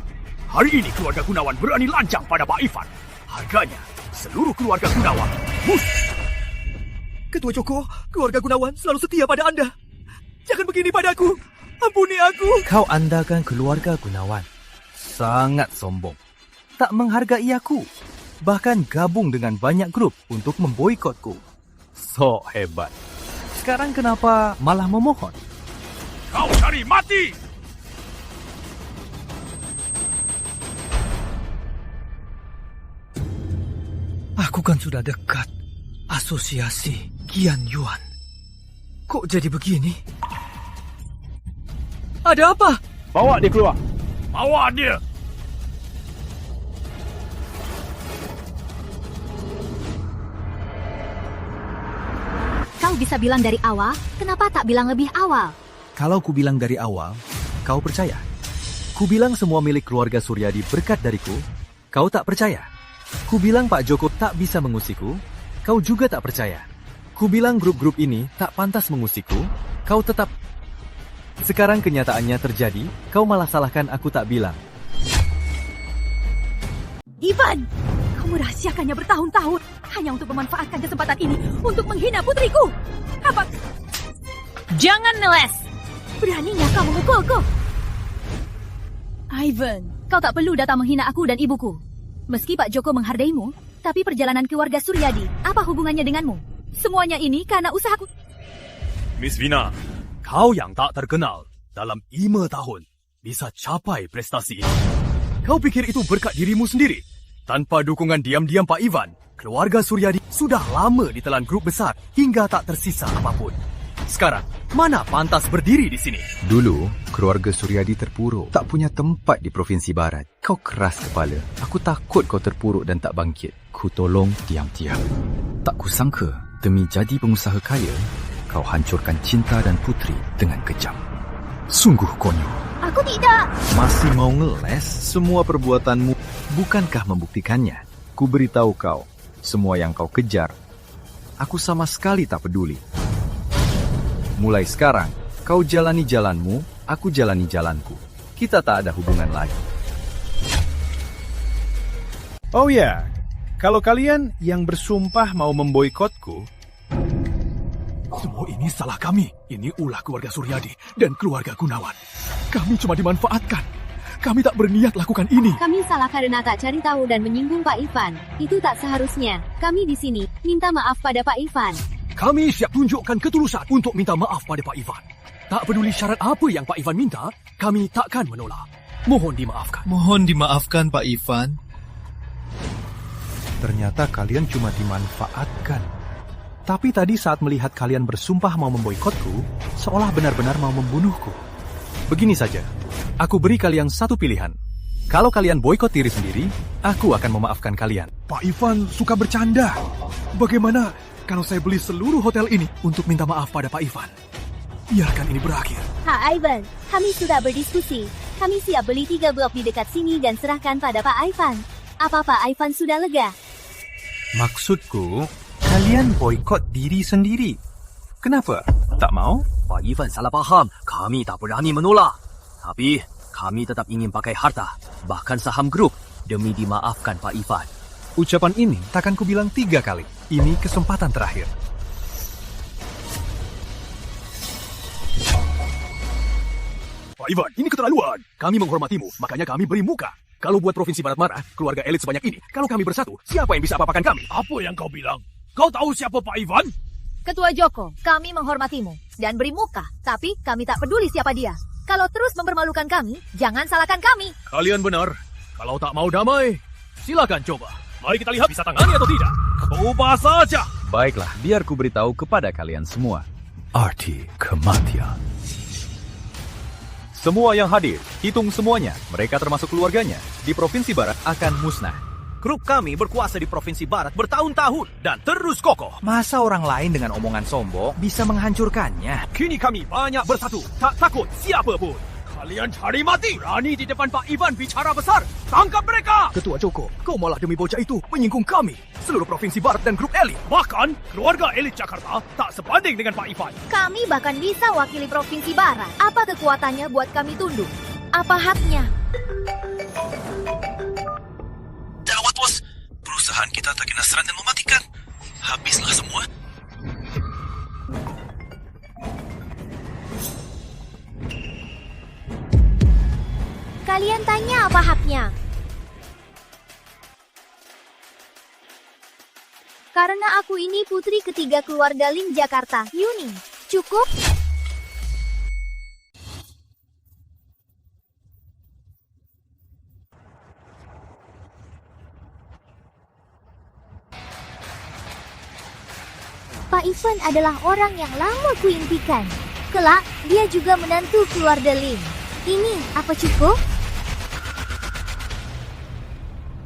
Hari ini keluarga Gunawan berani lancang pada Pak Ivan. Harganya, seluruh keluarga Gunawan musnah. Ketua Joko, keluarga Gunawan selalu setia pada Anda. Jangan begini padaku. Ampuni aku. Kau andakan keluarga Gunawan. Sangat sombong. Tak menghargai aku. Bahkan gabung dengan banyak grup untuk memboikotku. So hebat. Sekarang kenapa malah memohon? Kau cari mati! Aku kan sudah dekat. Asosiasi Qian Yuan. Kok jadi begini? Ada apa? Bawa dia keluar. Bawa dia. kau bisa bilang dari awal, kenapa tak bilang lebih awal? Kalau ku bilang dari awal, kau percaya. Ku bilang semua milik keluarga Suryadi berkat dariku, kau tak percaya. Ku bilang Pak Joko tak bisa mengusikku, kau juga tak percaya. Ku bilang grup-grup ini tak pantas mengusikku, kau tetap. Sekarang kenyataannya terjadi, kau malah salahkan aku tak bilang. Ivan, kau merahasiakannya bertahun-tahun hanya untuk memanfaatkan kesempatan ini untuk menghina putriku. Apa? Jangan neles! Beraninya kau memukulku? Ivan, kau tak perlu datang menghina aku dan ibuku. Meski Pak Joko menghargaimu, tapi perjalanan keluarga Suryadi, apa hubungannya denganmu? Semuanya ini karena usahaku. Miss Vina, kau yang tak terkenal dalam 5 tahun bisa capai prestasi ini. Kau pikir itu berkat dirimu sendiri? Tanpa dukungan diam-diam Pak Ivan, keluarga Suryadi sudah lama ditelan grup besar hingga tak tersisa apapun. Sekarang, mana pantas berdiri di sini? Dulu, keluarga Suryadi terpuruk, tak punya tempat di Provinsi Barat. Kau keras kepala. Aku takut kau terpuruk dan tak bangkit. Ku tolong diam-diam. Tak kusangka, demi jadi pengusaha kaya, kau hancurkan cinta dan putri dengan kejam. Sungguh konyol. Aku tidak. Masih mau ngeles? Semua perbuatanmu bukankah membuktikannya? Ku beritahu kau, semua yang kau kejar, aku sama sekali tak peduli. Mulai sekarang, kau jalani jalanmu, aku jalani jalanku. Kita tak ada hubungan lagi. Oh ya, kalau kalian yang bersumpah mau memboikotku, semua ini salah kami. Ini ulah keluarga Suryadi dan keluarga Gunawan. Kami cuma dimanfaatkan. Kami tak berniat lakukan ini. Kami salah karena tak cari tahu dan menyinggung Pak Ivan. Itu tak seharusnya. Kami di sini minta maaf pada Pak Ivan. Kami siap tunjukkan ketulusan untuk minta maaf pada Pak Ivan. Tak peduli syarat apa yang Pak Ivan minta, kami takkan menolak. Mohon dimaafkan. Mohon dimaafkan, Pak Ivan. Ternyata kalian cuma dimanfaatkan. Tapi tadi saat melihat kalian bersumpah mau memboikotku, seolah benar-benar mau membunuhku. Begini saja, aku beri kalian satu pilihan. Kalau kalian boikot diri sendiri, aku akan memaafkan kalian. Pak Ivan suka bercanda. Bagaimana kalau saya beli seluruh hotel ini untuk minta maaf pada Pak Ivan? Biarkan ini berakhir. Pak Ivan, kami sudah berdiskusi. Kami siap beli 3 blok di dekat sini dan serahkan pada Pak Ivan. Apa Pak Ivan sudah lega? Maksudku, kalian boikot diri sendiri. Kenapa? Tak mau? Pak Ivan salah faham. Kami tak berani menolak. Tapi, kami tetap ingin pakai harta, bahkan saham grup, demi dimaafkan Pak Ivan. Ucapan ini takkan ku bilang 3 kali. Ini kesempatan terakhir. Pak Ivan, ini keterlaluan. Kami menghormatimu, makanya kami beri muka. Kalau buat Provinsi Barat marah, keluarga elit sebanyak ini, kalau kami bersatu, siapa yang bisa apa-apakan kami? Apa yang kau bilang? Kau tahu siapa Pak Ivan? Ketua Joko, kami menghormatimu dan beri muka, tapi kami tak peduli siapa dia. Kalau terus mempermalukan kami, jangan salahkan kami. Kalian benar. Kalau tak mau damai, silakan coba. Mari kita lihat bisa tangani atau tidak. Coba saja. Baiklah, biar ku beritahu kepada kalian semua. Arti kematian. Semua yang hadir, hitung semuanya, mereka termasuk keluarganya, di Provinsi Barat akan musnah. Grup kami berkuasa di Provinsi Barat bertahun-tahun dan terus kokoh. Masa orang lain dengan omongan sombong bisa menghancurkannya? Kini kami banyak bersatu, tak takut siapa pun. Kalian cari mati. Berani di depan Pak Ivan bicara besar. Tangkap mereka. Ketua Joko, kau malah demi bocah itu menyinggung kami. Seluruh Provinsi Barat dan grup elit. Bahkan, keluarga elit Jakarta tak sebanding dengan Pak Ivan. Kami bahkan bisa wakili Provinsi Barat. Apa kekuatannya buat kami tunduk? Apa haknya? Gawat, bos. Perusahaan kita tak kena serang dan mematikan. Habislah semua. Kalian tanya apa haknya? Karena aku ini putri ketiga keluarga Lim Jakarta. Yuni, cukup? Pak Ivan adalah orang yang lama kuimpikan. Kelak, dia juga menantu keluarga Lim. Ini apa cukup?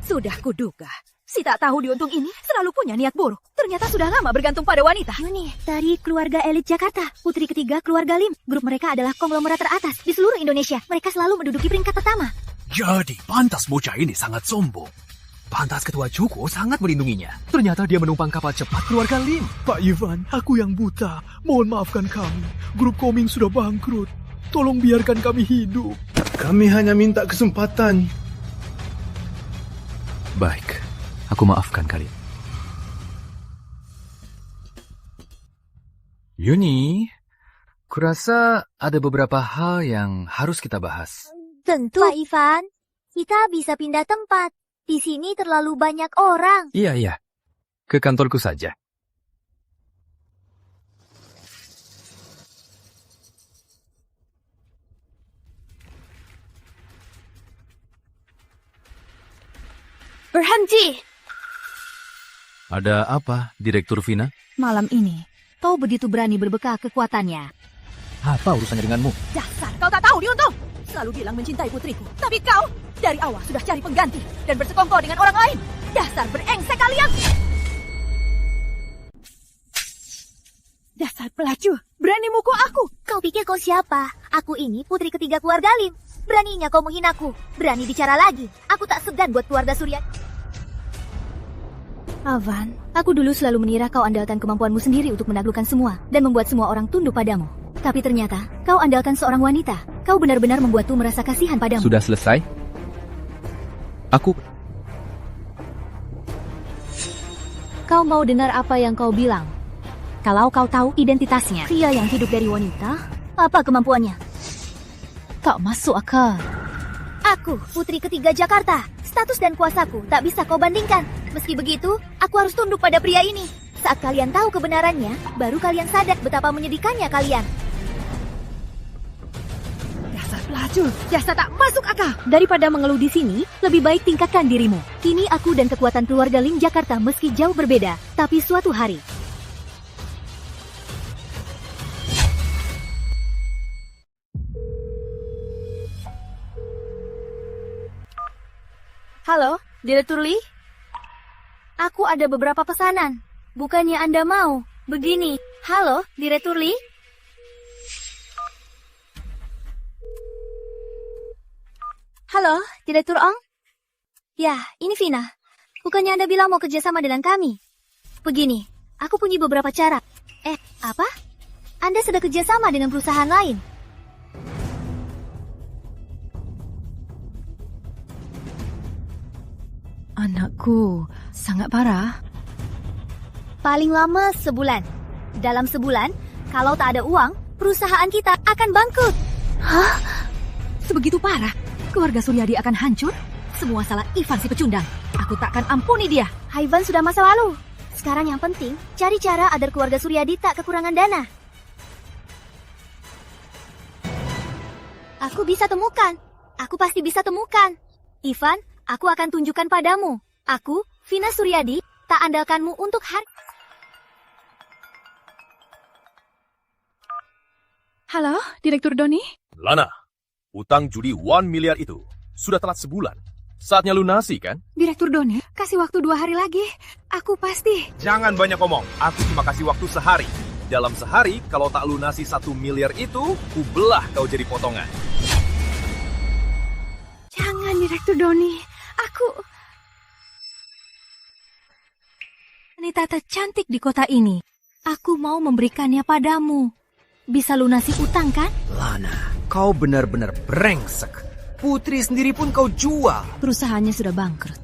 Sudah kuduga. Si tak tahu diuntung ini selalu punya niat buruk. Ternyata sudah lama bergantung pada wanita. Yuni, dari keluarga elit Jakarta, putri ketiga keluarga Lim. Grup mereka adalah konglomerat teratas di seluruh Indonesia. Mereka selalu menduduki peringkat pertama. Jadi, pantas bocah ini sangat sombong. Pantas Ketua Cuko sangat melindunginya. Ternyata dia menumpang kapal cepat keluarga Lim. Pak Ivan, aku yang buta. Mohon maafkan kami. Grup Koming sudah bangkrut. Tolong biarkan kami hidup. Kami hanya minta kesempatan. Baik, aku maafkan kalian. Yuni, kurasa ada beberapa hal yang harus kita bahas. Tentu. Pak Ivan, kita bisa pindah tempat. Di sini terlalu banyak orang. Iya. Ke kantorku saja. Berhenti! Ada apa, Direktur Vina? Malam ini, kau begitu berani berbekal kekuatannya. Apa urusannya denganmu? Dasar, kau tak tahu diuntung. Selalu bilang mencintai putriku. Tapi kau dari awal sudah cari pengganti dan bersekongkol dengan orang lain. Dasar berengsek kalian! Dasar pelacur, berani mukul aku. Kau pikir kau siapa? Aku ini putri ketiga keluarga Lim. Beraninya kau menghinaku. Berani bicara lagi. Aku tak segan buat keluarga Surya. Avan, aku dulu selalu mengira kau andalkan kemampuanmu sendiri untuk menaklukkan semua dan membuat semua orang tunduk padamu. Tapi ternyata kau andalkan seorang wanita. Kau benar-benar membuatku merasa kasihan padamu. Sudah selesai? Kau mau dengar apa yang kau bilang? Kalau kau tahu identitasnya, pria yang hidup dari wanita, apa kemampuannya? Tak masuk akal. Aku putri ketiga Jakarta. Status dan kuasaku tak bisa kau bandingkan. Meski begitu, aku harus tunduk pada pria ini. Saat kalian tahu kebenarannya, baru kalian sadar betapa menyedihkannya kalian. Dasar pelacur, dasar tak masuk akal. Daripada mengeluh di sini, lebih baik tingkatkan dirimu. Kini aku dan kekuatan keluarga Lim Jakarta meski jauh berbeda, tapi suatu hari Halo, Direktur Lee? Aku ada beberapa pesanan. Bukannya Anda mau? Begini. Halo, Direktur Lee? Halo, Direktur Ong? Ya, ini Vina. Bukannya Anda bilang mau kerjasama dengan kami? Begini, aku punya beberapa cara. Apa? Anda sudah kerjasama dengan perusahaan lain? Anakku, sangat parah. Paling lama sebulan. Dalam sebulan, kalau tak ada uang, perusahaan kita akan bangkrut. Hah? Sebegitu parah? Keluarga Suryadi akan hancur? Semua salah Ivan si pecundang. Aku takkan ampuni dia. Ivan sudah masa lalu. Sekarang yang penting, cari cara agar keluarga Suryadi tak kekurangan dana. Aku bisa temukan. Aku pasti bisa temukan. Ivan, aku akan tunjukkan padamu. Aku, Vina Suryadi, tak andalkanmu untuk Halo, Direktur Doni? Lana, utang judi 1 miliar itu sudah telat sebulan. Saatnya lunasi, kan? Direktur Doni, kasih waktu 2 hari lagi. Aku pasti. Jangan banyak ngomong. Aku cuma kasih waktu sehari. Dalam sehari, kalau tak lunasi 1 miliar itu, ku belah kau jadi potongan. Jangan, Direktur Doni. wanita tercantik di kota ini. Aku mau memberikannya padamu. Bisa lunasi utang, kan? Lana, kau benar-benar brengsek. Putri sendiri pun kau jual. Perusahaannya sudah bangkrut.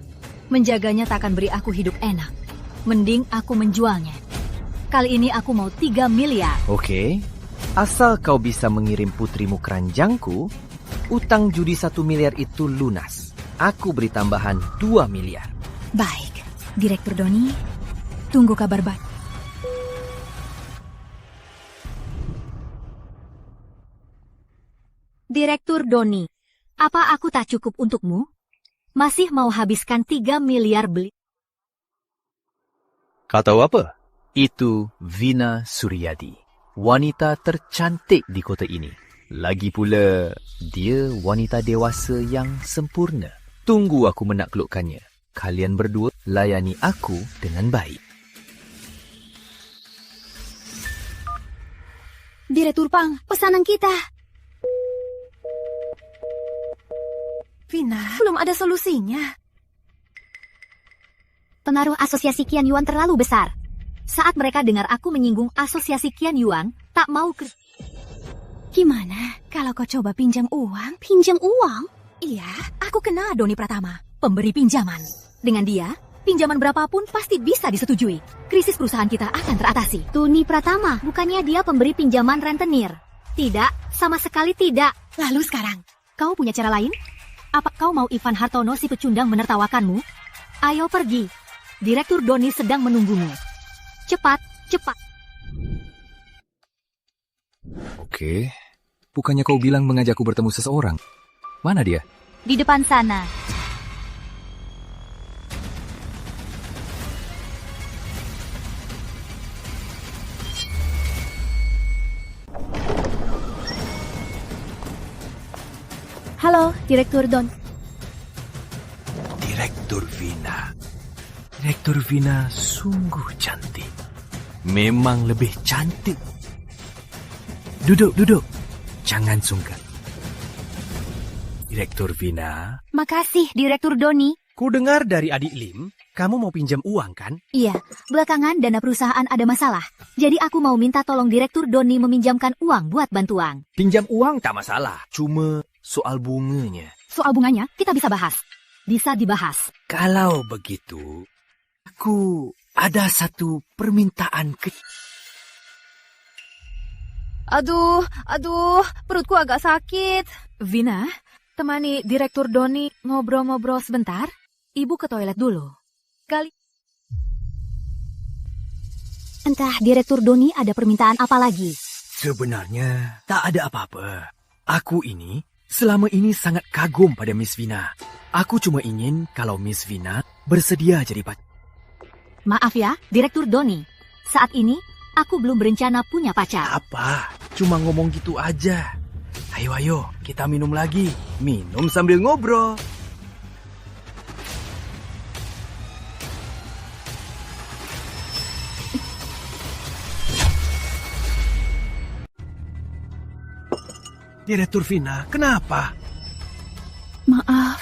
Menjaganya tak akan beri aku hidup enak. Mending aku menjualnya. Kali ini aku mau 3 miliar. Oke, asal kau bisa mengirim putrimu keranjangku, utang judi 1 miliar itu lunas. Aku beri tambahan 2 miliar. Baik, Direktur Doni. Tunggu kabar baik. Direktur Doni, apa aku tak cukup untukmu? Masih mau habiskan 3 miliar beli? Kau tahu apa? Itu Vina Suryadi, wanita tercantik di kota ini. Lagi pula, dia wanita dewasa yang sempurna. Tunggu aku menaklukkannya. Kalian berdua layani aku dengan baik. Direktur Pang, pesanan kita. Vina, belum ada solusinya. Pengaruh asosiasi Qian Yuan terlalu besar. Saat mereka dengar aku menyinggung asosiasi Qian Yuan, tak mau Gimana kalau kau coba pinjam uang? Pinjam uang? Iya, aku kenal Doni Pratama, pemberi pinjaman. Dengan dia, pinjaman berapapun pasti bisa disetujui. Krisis perusahaan kita akan teratasi. Doni Pratama, bukannya dia pemberi pinjaman rentenir? Tidak, sama sekali tidak. Lalu sekarang, kau punya cara lain? Apa kau mau Ivan Hartono si pecundang menertawakanmu? Ayo pergi. Direktur Doni sedang menunggumu. Cepat, cepat. Oke, bukannya kau bilang mengajakku bertemu seseorang? Mana dia? Di depan sana. Halo, Direktur Don. Direktur Vina. Direktur Vina sungguh cantik. Memang lebih cantik. Duduk. Jangan sungkan. Direktur Vina. Makasih, Direktur Doni. Ku dengar dari adik Lim, kamu mau pinjam uang kan? Iya, belakangan dana perusahaan ada masalah. Jadi aku mau minta tolong Direktur Doni meminjamkan uang buat bantuan. Pinjam uang tak masalah. Cuma soal bunganya. Soal bunganya kita bisa bahas. Bisa dibahas. Kalau begitu, aku ada satu permintaan kecil. Aduh, perutku agak sakit. Vina, temani Direktur Doni ngobrol-ngobrol sebentar. Ibu ke toilet dulu. Entah Direktur Doni ada permintaan apa lagi. Sebenarnya tak ada apa-apa. Aku ini selama ini sangat kagum pada Miss Vina. Aku cuma ingin kalau Miss Vina bersedia jadi pacar. Maaf ya, Direktur Doni. Saat ini, aku belum berencana punya pacar. Apa? Cuma ngomong gitu aja. Ayo, kita minum lagi. Minum sambil ngobrol. Direktur Vina, kenapa? Maaf,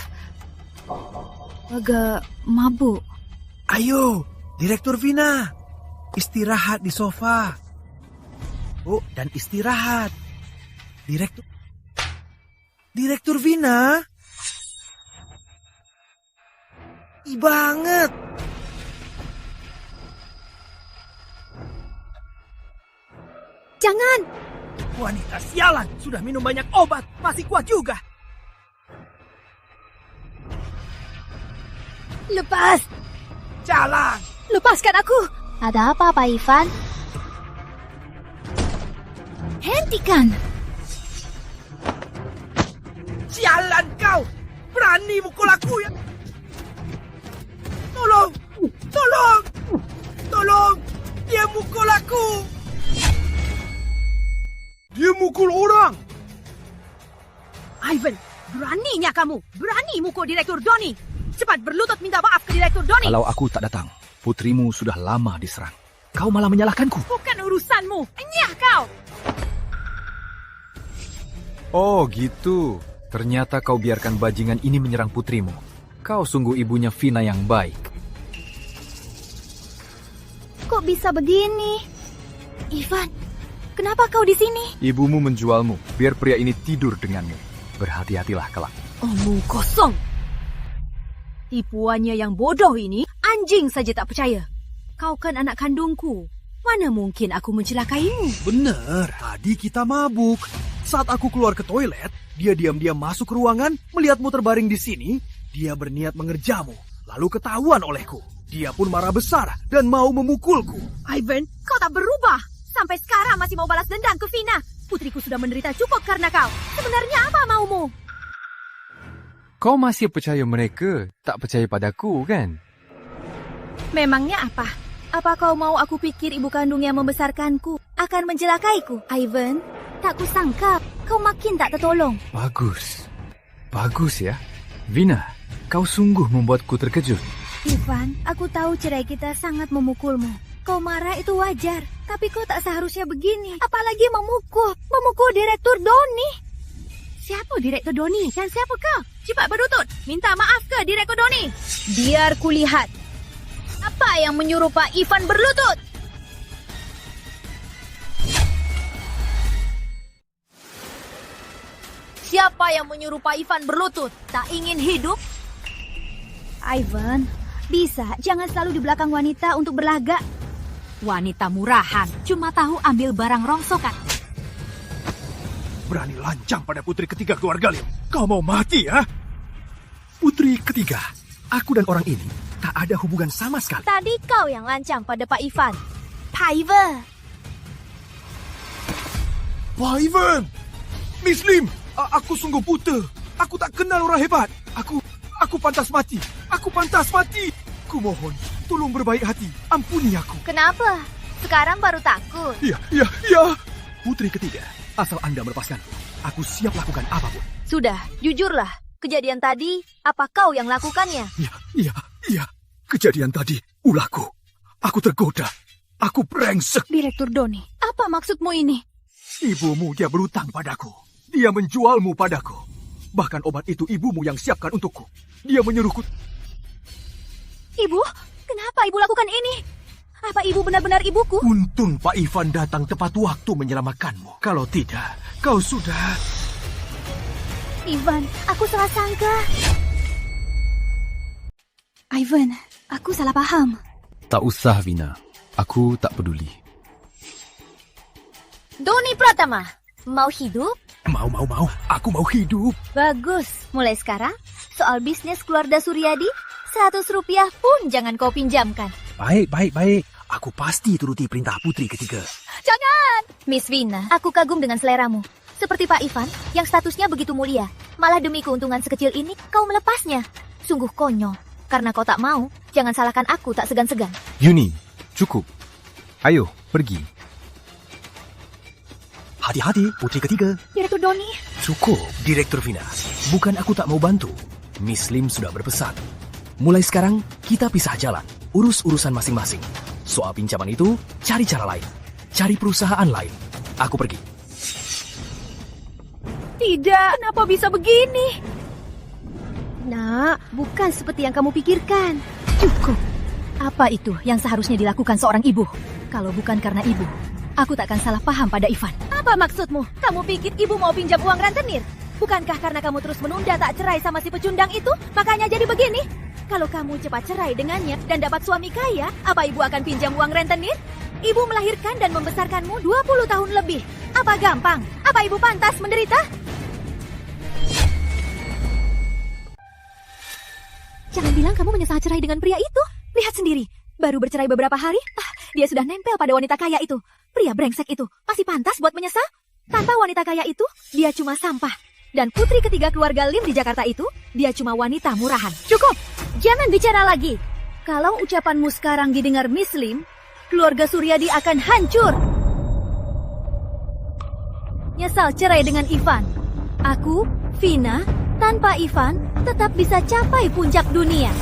agak mabuk. Ayo, Direktur Vina, istirahat di sofa. Oh, dan istirahat. Direktur Vina. Banget. Jangan. Wanita sialan, sudah minum banyak obat, masih kuat juga. Lepas. Jalan. Lepaskan aku. Ada apa, Pak Ivan? Hentikan. Sialan kau. Berani mukul aku ya. Tolong. Dia mukul aku. Dia mukul orang. Ivan, beraninya kamu. Berani mukul Direktur Doni. Cepat berlutut minta maaf ke Direktur Doni. Kalau aku tak datang, putrimu sudah lama diserang. Kau malah menyalahkanku. Bukan urusanmu. Enyah kau. Oh gitu. Ternyata kau biarkan bajingan ini menyerang putrimu. Kau sungguh ibunya Vina yang baik. Kok bisa begini? Ivan, kenapa kau di sini? Ibumu menjualmu, biar pria ini tidur denganmu. Berhati-hatilah kelak. Omong kosong. Tipuannya yang bodoh ini, anjing saja tak percaya. Kau kan anak kandungku. Mana mungkin aku mencelakaimu? Bener, tadi kita mabuk. Saat aku keluar ke toilet, dia diam-diam masuk ke ruangan, melihatmu terbaring di sini. Dia berniat mengerjamu, lalu ketahuan olehku. Dia pun marah besar dan mau memukulku. Ivan, kau tak berubah. Sampai sekarang masih mau balas dendam ke Vina. Putriku sudah menderita cukup karena kau. Sebenarnya apa maumu? Kau masih percaya mereka, tak percaya padaku kan? Memangnya apa? Apa kau mau aku pikir ibu kandung yang membesarkanku akan mencelakaiku? Ivan, tak kusangka kau makin tak tertolong. Bagus ya. Vina, kau sungguh membuatku terkejut. Ivan, aku tahu cerai kita sangat memukulmu. Kau marah itu wajar, tapi kau tak seharusnya begini. Apalagi memukul Direktur Doni. Siapa Direktur Doni? Dan siapa kau? Cepat berlutut. Minta maaf ke Direktur Doni? Biar kulihat. Apa yang menyuruh Pak Ivan berlutut? Siapa yang menyuruh Pak Ivan berlutut? Tak ingin hidup? Ivan, bisa jangan selalu di belakang wanita untuk berlagak. Wanita murahan, cuma tahu ambil barang rongsokan. Berani lancang pada putri ketiga keluarga Lim. Kau mau mati, ya? Putri ketiga, aku dan orang ini tak ada hubungan sama sekali. Tadi kau yang lancang pada Pak Ivan. Pak Ivan! Pak Ivan! Miss Lim, aku sungguh buta. Aku tak kenal orang hebat. Aku pantas mati. Aku pantas mati. Kumohon, tolong berbaik hati. Ampuni aku. Kenapa? Sekarang baru takut. Ya. Putri ketiga, asal Anda melepaskanku, aku siap lakukan apapun. Sudah, jujurlah. Kejadian tadi, apa kau yang lakukannya? Iya. Kejadian tadi, ulahku. Aku tergoda. Aku brengsek. Direktur Doni, apa maksudmu ini? Ibumu dia berutang padaku. Dia menjualmu padaku. Bahkan obat itu ibumu yang siapkan untukku. Dia menyuruhku. Ibu, kenapa ibu lakukan ini? Apa ibu benar-benar ibuku? Untung Pak Ivan datang tepat waktu menyelamatkanmu. Kalau tidak, kau sudah... Ivan, aku salah sangka. Ivan, aku salah paham. Tak usah, Vina. Aku tak peduli. Doni Pratama, mau hidup? Mau. Aku mau hidup. Bagus. Mulai sekarang, soal bisnis keluarga Suryadi, 100 rupiah pun jangan kau pinjamkan. Baik. Aku pasti turuti perintah putri ketiga. Jangan! Miss Vina, aku kagum dengan seleramu. Seperti Pak Ivan, yang statusnya begitu mulia. Malah demi keuntungan sekecil ini, kau melepasnya. Sungguh konyol. Karena kau tak mau, jangan salahkan aku tak segan-segan. Yuni, cukup. Ayo, pergi. Hati-hati, putri ketiga. Direktur Doni. Cukup, Direktur Vina. Bukan aku tak mau bantu. Miss Lim sudah berpesan. Mulai sekarang, kita pisah jalan. Urus urusan masing-masing. Soal pinjaman itu, cari cara lain. Cari perusahaan lain. Aku pergi. Tidak, kenapa bisa begini? Nak, bukan seperti yang kamu pikirkan. Cukup. Apa itu yang seharusnya dilakukan seorang ibu? Kalau bukan karena ibu, aku tak akan salah paham pada Ivan. Apa maksudmu? Kamu pikir ibu mau pinjam uang rentenir? Bukankah karena kamu terus menunda tak cerai sama si pecundang itu, makanya jadi begini? Kalau kamu cepat cerai dengannya dan dapat suami kaya, apa ibu akan pinjam uang rentenir? Ibu melahirkan dan membesarkanmu 20 tahun lebih. Apa gampang? Apa ibu pantas menderita? Jangan bilang kamu menyesal cerai dengan pria itu. Lihat sendiri, baru bercerai beberapa hari, dia sudah nempel pada wanita kaya itu. Pria brengsek itu masih pantas buat menyesal? Tanpa wanita kaya itu, dia cuma sampah. Dan putri ketiga keluarga Lim di Jakarta itu, dia cuma wanita murahan. Cukup, jangan bicara lagi. Kalau ucapanmu sekarang didengar Miss Lim, keluarga Suryadi akan hancur. Nyesal cerai dengan Ivan. Aku, Vina, tanpa Ivan, tetap bisa capai puncak dunia.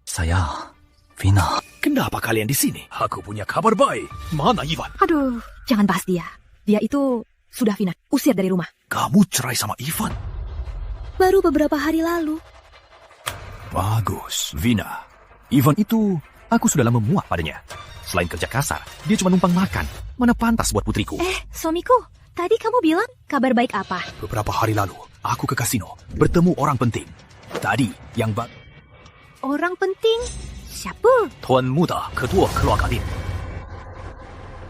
Saya, Vina. Kenapa kalian di sini? Aku punya kabar baik. Mana Ivan? Aduh, jangan bahas dia. Dia itu sudah Vina usir dari rumah. Kamu cerai sama Ivan? Baru beberapa hari lalu. Bagus, Vina. Ivan itu, aku sudah lama muak padanya. Selain kerja kasar, dia cuma numpang makan. Mana pantas buat putriku. Suamiku, tadi kamu bilang kabar baik apa? Beberapa hari lalu, aku ke kasino, bertemu orang penting. Tadi, yang Orang penting? Siapa? Tuan Muda, ketua keluarga Lim.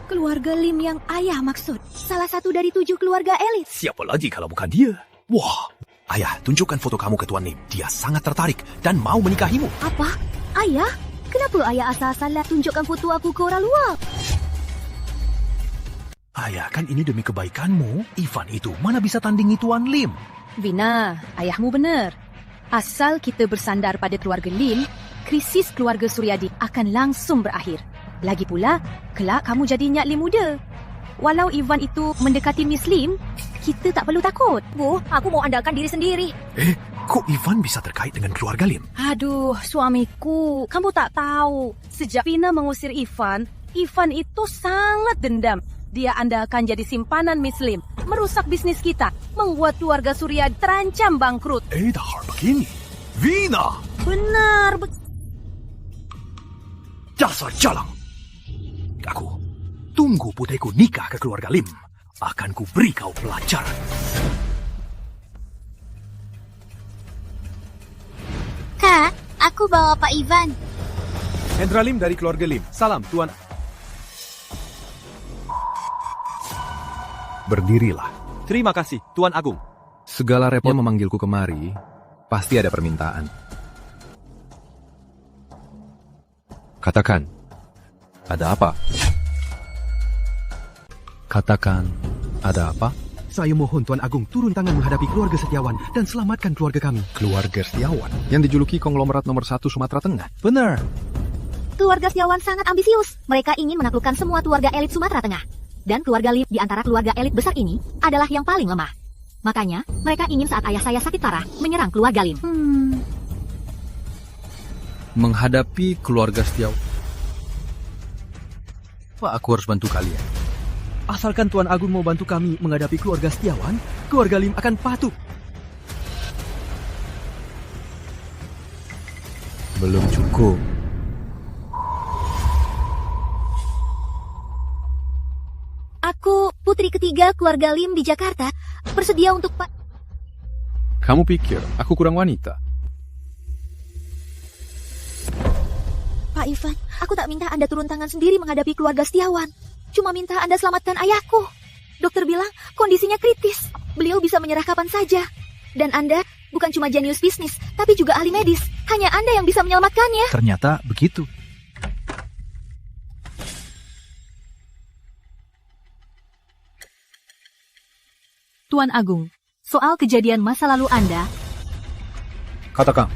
Keluarga Lim yang ayah maksud. Salah satu dari 7 keluarga elit. Siapa lagi kalau bukan dia? Wah, ayah, tunjukkan foto kamu ke Tuan Lim. Dia sangat tertarik dan mau menikahimu. Apa? Ayah? Kenapa ayah asal-asalan tunjukkan foto aku ke orang luar? Ayah, kan ini demi kebaikanmu. Ivan itu mana bisa tandingi Tuan Lim? Vina, ayahmu benar. Asal kita bersandar pada keluarga Lim, krisis keluarga Suryadi akan langsung berakhir. Lagi pula, kelak kamu jadi Nyak Lim muda. Walau Ivan itu mendekati Miss Lim, kita tak perlu takut. Bu, aku mau andalkan diri sendiri. Kok Ivan bisa terkait dengan keluarga Lim? Aduh, suamiku, kamu tak tahu. Sejak Vina mengusir Ivan itu sangat dendam. Dia andalkan jadi simpanan Miss Lim, merusak bisnis kita, membuat keluarga Surya terancam bangkrut. Dahar begini. Vina! Benar. Dasar jalang. Aku tunggu putriku nikah ke keluarga Lim. Akan ku beri kau pelajaran. Kak, aku bawa Pak Ivan. Hendra Lim dari keluarga Lim. Salam, Tuan. Berdirilah. Terima kasih, Tuan Agung. Segala repot memanggilku kemari, pasti ada permintaan. Katakan, ada apa? Katakan, ada apa? Saya mohon Tuan Agung turun tangan menghadapi keluarga Setiawan dan selamatkan keluarga kami. Keluarga Setiawan yang dijuluki konglomerat nomor 1 Sumatera Tengah. Benar. Keluarga Setiawan sangat ambisius. Mereka ingin menaklukkan semua keluarga elit Sumatera Tengah. Dan keluarga Lim di antara keluarga elit besar ini adalah yang paling lemah. Makanya, mereka ingin saat ayah saya sakit parah, menyerang keluarga Lim. Menghadapi keluarga Setiawan. Apa aku harus bantu kalian? Asalkan Tuan Agung mau bantu kami menghadapi keluarga Setiawan, keluarga Lim akan patuh. Belum cukup. Aku, putri ketiga keluarga Lim di Jakarta, bersedia untuk Pak... Kamu pikir aku kurang wanita? Pak Ivan, aku tak minta Anda turun tangan sendiri menghadapi keluarga Setiawan. Cuma minta Anda selamatkan ayahku. Dokter bilang kondisinya kritis. Beliau bisa menyerah kapan saja. Dan Anda bukan cuma jenius bisnis, tapi juga ahli medis. Hanya Anda yang bisa menyelamatkannya. Ternyata begitu. Tuan Agung, soal kejadian masa lalu Anda... Katakan.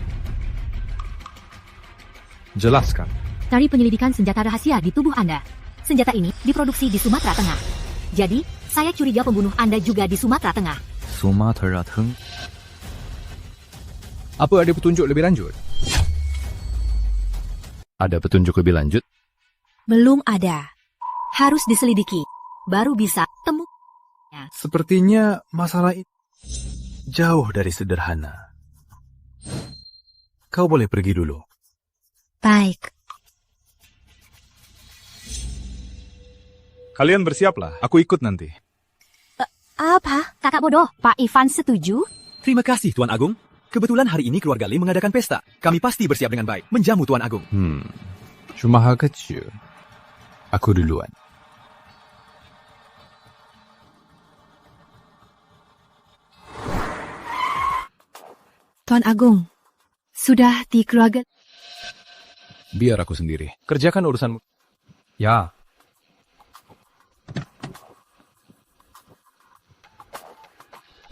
Jelaskan. Dari penyelidikan senjata rahasia di tubuh Anda. Senjata ini diproduksi di Sumatera Tengah. Jadi, saya curiga pembunuh Anda juga di Sumatera Tengah. Sumatera Tengah. Apa ada petunjuk lebih lanjut? Ada petunjuk lebih lanjut? Belum ada. Harus diselidiki. Baru bisa temu. Sepertinya masalah itu jauh dari sederhana. Kau boleh pergi dulu. Baik. Kalian bersiaplah, aku ikut nanti. Apa? Kakak bodoh, Pak Ivan setuju? Terima kasih Tuan Agung. Kebetulan hari ini keluarga Lim mengadakan pesta. Kami pasti bersiap dengan baik menjamu Tuan Agung. Cuma hal kecil. Aku duluan. Tuan Agung, sudah di keluarga... Biar aku sendiri. Kerjakan urusanmu. Ya.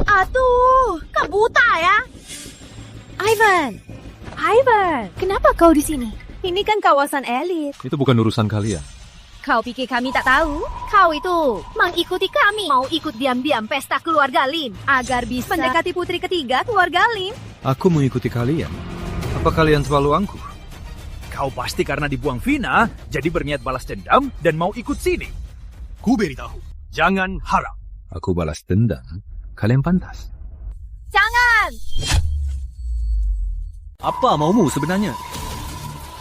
Aduh, kau buta ya? Ivan, kenapa kau di sini? Ini kan kawasan elit. Itu bukan urusan kalian. Kau pikir kami tak tahu? Kau itu mengikuti kami. Mau ikut diam-diam pesta keluarga Lim agar bisa mendekati putri ketiga keluarga Lim. Aku mengikuti kalian. Apa kalian selalu angkuh? Kau pasti karena dibuang Vina, jadi berniat balas dendam dan mau ikut sini. Ku beritahu, jangan harap. Aku balas dendam. Kalian pantas. Jangan! Apa maumu sebenarnya?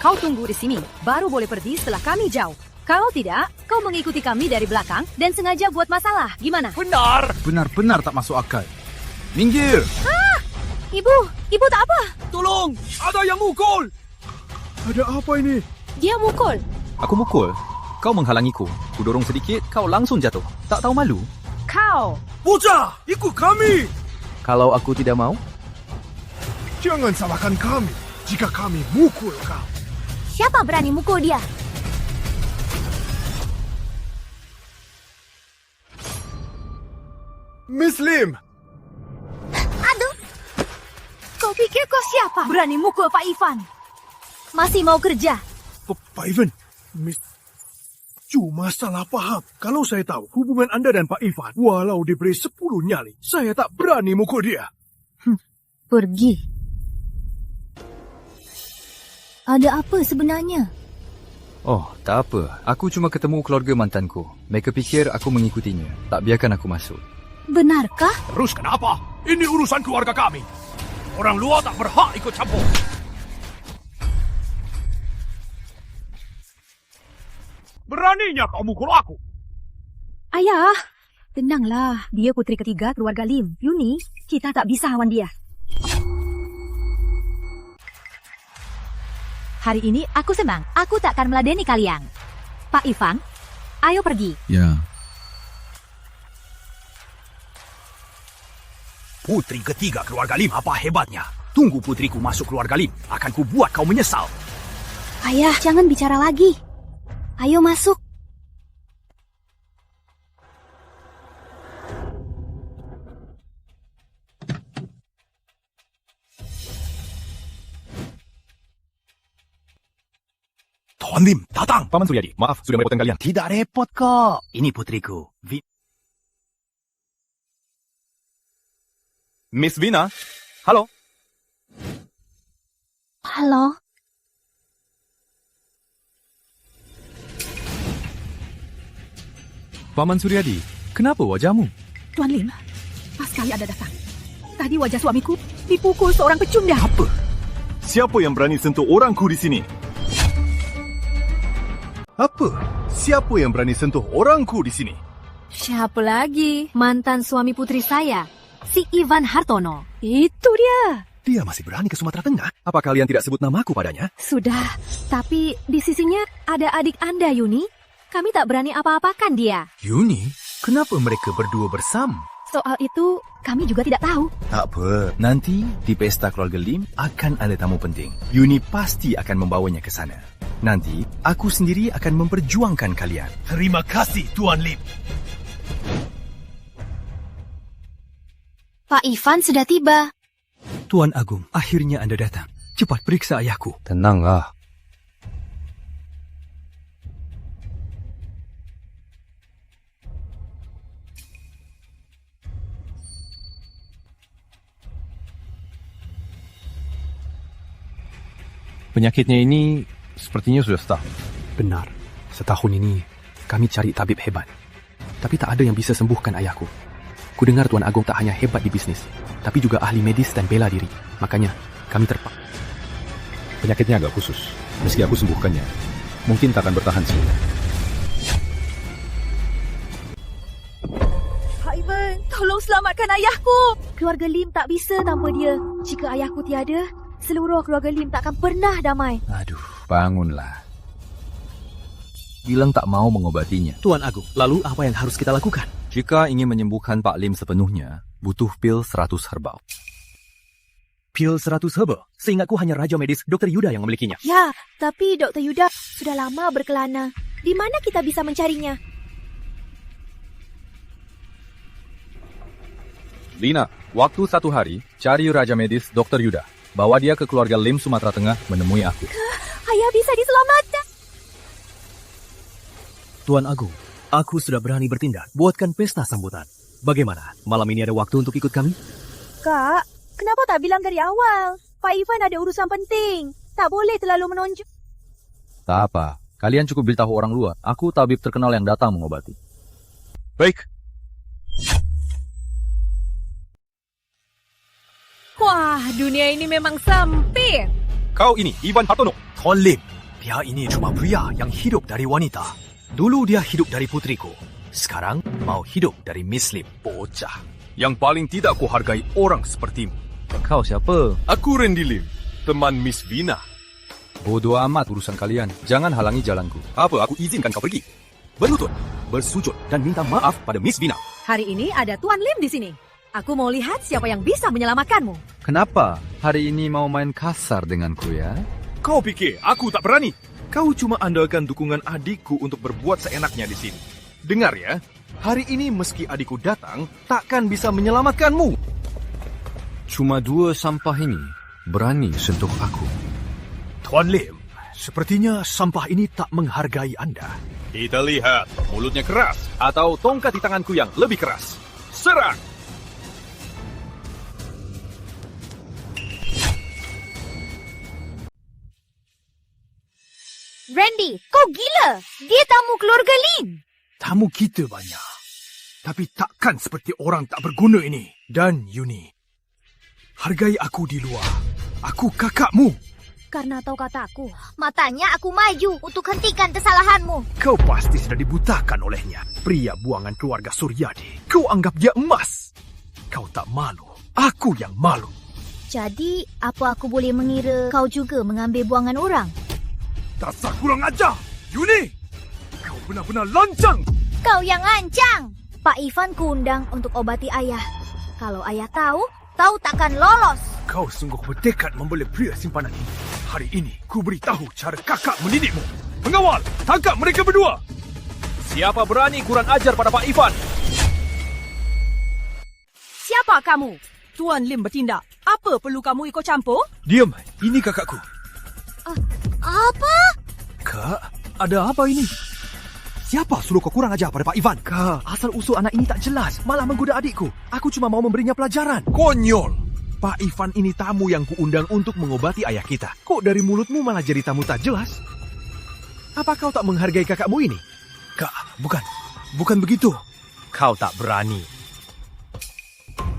Kau tunggu di sini, baru boleh pergi setelah kami jauh. Kalau tidak, kau mengikuti kami dari belakang dan sengaja buat masalah. Gimana? Benar! Benar-benar tak masuk akal. Minggir! Ibu tak apa? Tolong! Ada yang mukul! Ada apa ini? Dia mukul. Aku mukul. Kau menghalangiku. Ku dorong sedikit, kau langsung jatuh. Tak tahu malu? Kau! Bocah, ikut kami! Kalau aku tidak mau? Jangan salahkan kami jika kami mukul kau. Siapa berani mukul dia? Miss Lim! Aduh! Kau pikir kau siapa? Berani mukul Pak Ivan. Masih mau kerja? Pak Ivan, Miss... Cuma salah paham. Kalau saya tahu hubungan Anda dan Pak Ivan, walau diberi 10 nyali, saya tak berani mukul dia. Pergi. Ada apa sebenarnya? Oh, tak apa. Aku cuma ketemu keluarga mantanku. Mereka fikir aku mengikutinya. Tak biarkan aku masuk. Benarkah? Terus kenapa? Ini urusan keluarga kami. Orang luar tak berhak ikut campur. Beraninya kau mukul aku. Ayah, tenanglah. Dia putri ketiga keluarga Lim. Yuni, kita tak bisa lawan dia. Hari ini aku senang. Aku tak akan meladeni kalian. Pak Ivan, ayo pergi. Ya. Putri ketiga keluarga Lim, apa hebatnya? Tunggu putriku masuk keluarga Lim. Akan kubuat kau menyesal. Ayah, jangan bicara lagi. Ayo masuk. Tuan Lim, datang. Paman Suryadi, maaf sudah merepotkan kalian. Tidak repot kok. Ini putriku. Miss Vina, halo. Halo. Paman Suryadi, kenapa wajahmu? Tuan Lim, pas kali Anda datang. Tadi wajah suamiku dipukul seorang pecunda. Apa? Siapa yang berani sentuh orangku di sini? Apa? Siapa yang berani sentuh orangku di sini? Siapa lagi? Mantan suami putri saya, si Ivan Hartono. Itu dia. Dia masih berani ke Sumatera Tengah. Apa kalian tidak sebut namaku padanya? Sudah, tapi di sisinya ada adik Anda, Yuni. Kami tak berani apa-apakan dia. Yuni? Kenapa mereka berdua bersama? Soal itu kami juga tidak tahu. Tak apa. Nanti di pesta keluarga Lim akan ada tamu penting. Yuni pasti akan membawanya ke sana. Nanti aku sendiri akan memperjuangkan kalian. Terima kasih, Tuan Lim. Pak Ivan sudah tiba. Tuan Agung, akhirnya Anda datang. Cepat periksa ayahku. Tenanglah. Penyakitnya ini sepertinya sudah setahun. Benar. Setahun ini kami cari tabib hebat. Tapi tak ada yang bisa sembuhkan ayahku. Kudengar Tuan Agung tak hanya hebat di bisnis, tapi juga ahli medis dan bela diri. Makanya kami terpaksa. Penyakitnya agak khusus. Meski aku sembuhkannya, mungkin tak akan bertahan sebentar. Pak Ivan, tolong selamatkan ayahku. Keluarga Lim tak bisa tanpa dia. Jika ayahku tiada, seluruh keluarga Lim tak akan pernah damai. Aduh, bangunlah. Bilang tak mau mengobatinya. Tuan Agung, lalu apa yang harus kita lakukan? Jika ingin menyembuhkan Pak Lim sepenuhnya, butuh pil 100 herbal. Pil 100 herbal? Seingatku hanya Raja Medis Dr. Yuda yang memilikinya. Ya, tapi Dr. Yuda sudah lama berkelana. Di mana kita bisa mencarinya? Lina, waktu 1 hari, cari Raja Medis Dr. Yuda. Bawa dia ke keluarga Lim Sumatera Tengah menemui aku. Ayah bisa diselamatkan. Tuan Agung, aku sudah berani bertindak. Buatkan pesta sambutan. Bagaimana? Malam ini ada waktu untuk ikut kami? Kak, kenapa tak bilang dari awal? Pak Ivan ada urusan penting. Tak boleh terlalu menonjol. Tak apa, kalian cukup beritahu orang luar. Aku tabib terkenal yang datang mengobati. Baik. Wah, dunia ini memang sempit. Kau ini Ivan Hartono. Tuan Lim, dia ini cuma pria yang hidup dari wanita. Dulu dia hidup dari putriku. Sekarang mau hidup dari Miss Lim. Bocah. Yang paling tidak kuhargai orang sepertimu. Kau siapa? Aku Randy Lim, teman Miss Vina. Bodoh amat urusan kalian. Jangan halangi jalanku. Apa aku izinkan kau pergi? Berlutut, bersujud dan minta maaf pada Miss Vina. Hari ini ada Tuan Lim di sini. Aku mau lihat siapa yang bisa menyelamatkanmu. Kenapa? Hari ini mau main kasar denganku ya? Kau pikir aku tak berani? Kau cuma andalkan dukungan adikku untuk berbuat seenaknya di sini. Dengar ya, hari ini meski adikku datang, takkan bisa menyelamatkanmu. Cuma 2 sampah ini berani sentuh aku. Tuan Lim, sepertinya sampah ini tak menghargai Anda. Kita lihat, mulutnya keras atau tongkat di tanganku yang lebih keras. Serang! Randy, kau gila. Dia tamu keluarga Lim. Tamu kita banyak. Tapi takkan seperti orang tak berguna ini. Dan Yuni, hargai aku di luar. Aku kakakmu. Karena tahu kataku, matanya aku maju untuk hentikan kesalahanmu. Kau pasti sudah dibutakan olehnya. Pria buangan keluarga Suryadi. Kau anggap dia emas. Kau tak malu. Aku yang malu. Jadi, apa aku boleh mengira kau juga mengambil buangan orang? Dasar kurang ajar! Yuni! Kau benar-benar lancang! Kau yang lancang! Pak Ivan kuundang untuk obati ayah. Kalau ayah tahu, kau takkan lolos. Kau sungguh bertekad membela pria simpanan ini. Hari ini, ku beritahu cara kakak mendidikmu. Pengawal, tangkap mereka berdua! Siapa berani kurang ajar pada Pak Ivan? Siapa kamu? Tuan Lim bertindak. Apa perlu kamu ikut campur? Diam, ini kakakku. Apa? Kak, ada apa ini? Siapa suruh kau kurang ajar pada Pak Ivan? Kak, asal-usul anak ini tak jelas. Malah menggoda adikku. Aku cuma mau memberinya pelajaran. Konyol! Pak Ivan ini tamu yang kuundang untuk mengobati ayah kita. Kok dari mulutmu malah jadi tamu tak jelas? Apa kau tak menghargai kakakmu ini? Kak, bukan begitu. Kau tak berani.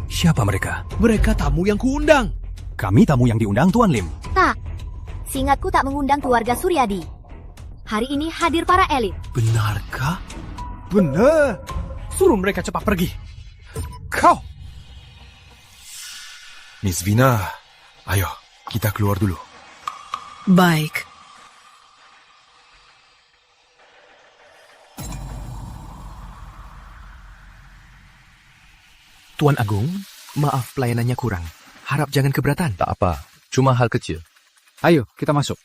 Siapa mereka? Mereka tamu yang kuundang. Kami tamu yang diundang Tuan Lim. Tak. Seingatku tak mengundang keluarga Suryadi. Hari ini hadir para elit. Benarkah? Benar. Suruh mereka cepat pergi. Kau! Miss Vina, ayo kita keluar dulu. Baik. Tuan Agung, maaf pelayanannya kurang. Harap jangan keberatan. Tak apa, cuma hal kecil. Ayo, kita masuk.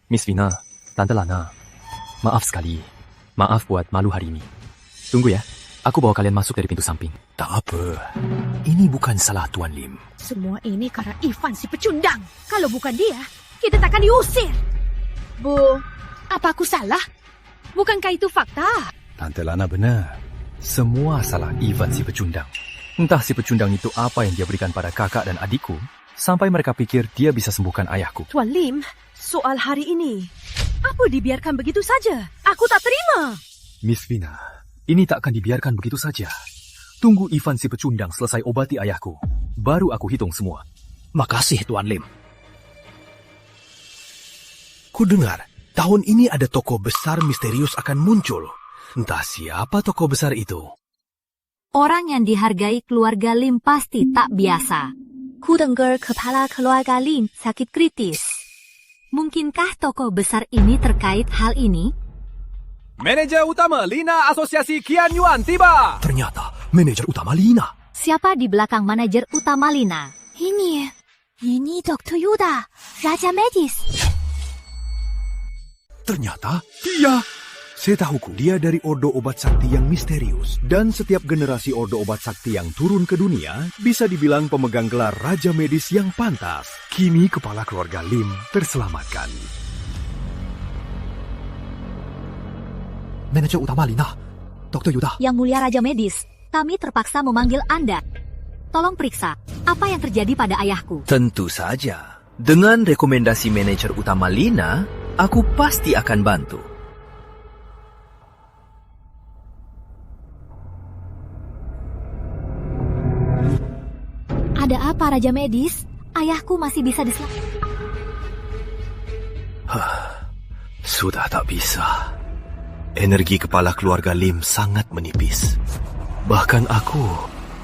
Miss Vina, Tante Lana, maaf sekali. Maaf buat malu hari ini. Tunggu ya, aku bawa kalian masuk dari pintu samping. Tak apa, ini bukan salah Tuan Lim. Semua ini karena Ivan si pecundang. Kalau bukan dia, kita takkan diusir. Bu, apa aku salah? Bukankah itu fakta? Tante Lana benar. Semua salah Ivan si pecundang. Entah si pecundang itu apa yang dia berikan pada kakak dan adikku, sampai mereka pikir dia bisa sembuhkan ayahku. Tuan Lim, soal hari ini, apa dibiarkan begitu saja? Aku tak terima. Miss Vina, ini takkan dibiarkan begitu saja. Tunggu Ivan si pecundang selesai obati ayahku. Baru aku hitung semua. Makasih, Tuan Lim. Ku dengar, tahun ini ada tokoh besar misterius akan muncul. Entah siapa tokoh besar itu. Orang yang dihargai keluarga Lim pasti tak biasa. Ku dengar kepala keluarga Lim sakit kritis. Mungkinkah tokoh besar ini terkait hal ini? Manajer utama Lina Asosiasi Kian Yuan tiba. Ternyata manajer utama Lina. Siapa di belakang manajer utama Lina? Ini Dr. Yuda, Raja Medis. Ternyata dia. Setahuku, dia dari Ordo Obat Sakti yang misterius. Dan setiap generasi Ordo Obat Sakti yang turun ke dunia bisa dibilang pemegang gelar Raja Medis yang pantas. Kini kepala keluarga Lim terselamatkan. Manajer utama Lina, Dr. Yuda. Yang mulia Raja Medis, kami terpaksa memanggil Anda. Tolong periksa, apa yang terjadi pada ayahku? Tentu saja. Dengan rekomendasi manajer utama Lina, aku pasti akan bantu. Ada apa, Raja Medis? Ayahku masih bisa diselamatkan. Sudah tak bisa. Energi kepala keluarga Lim sangat menipis. Bahkan aku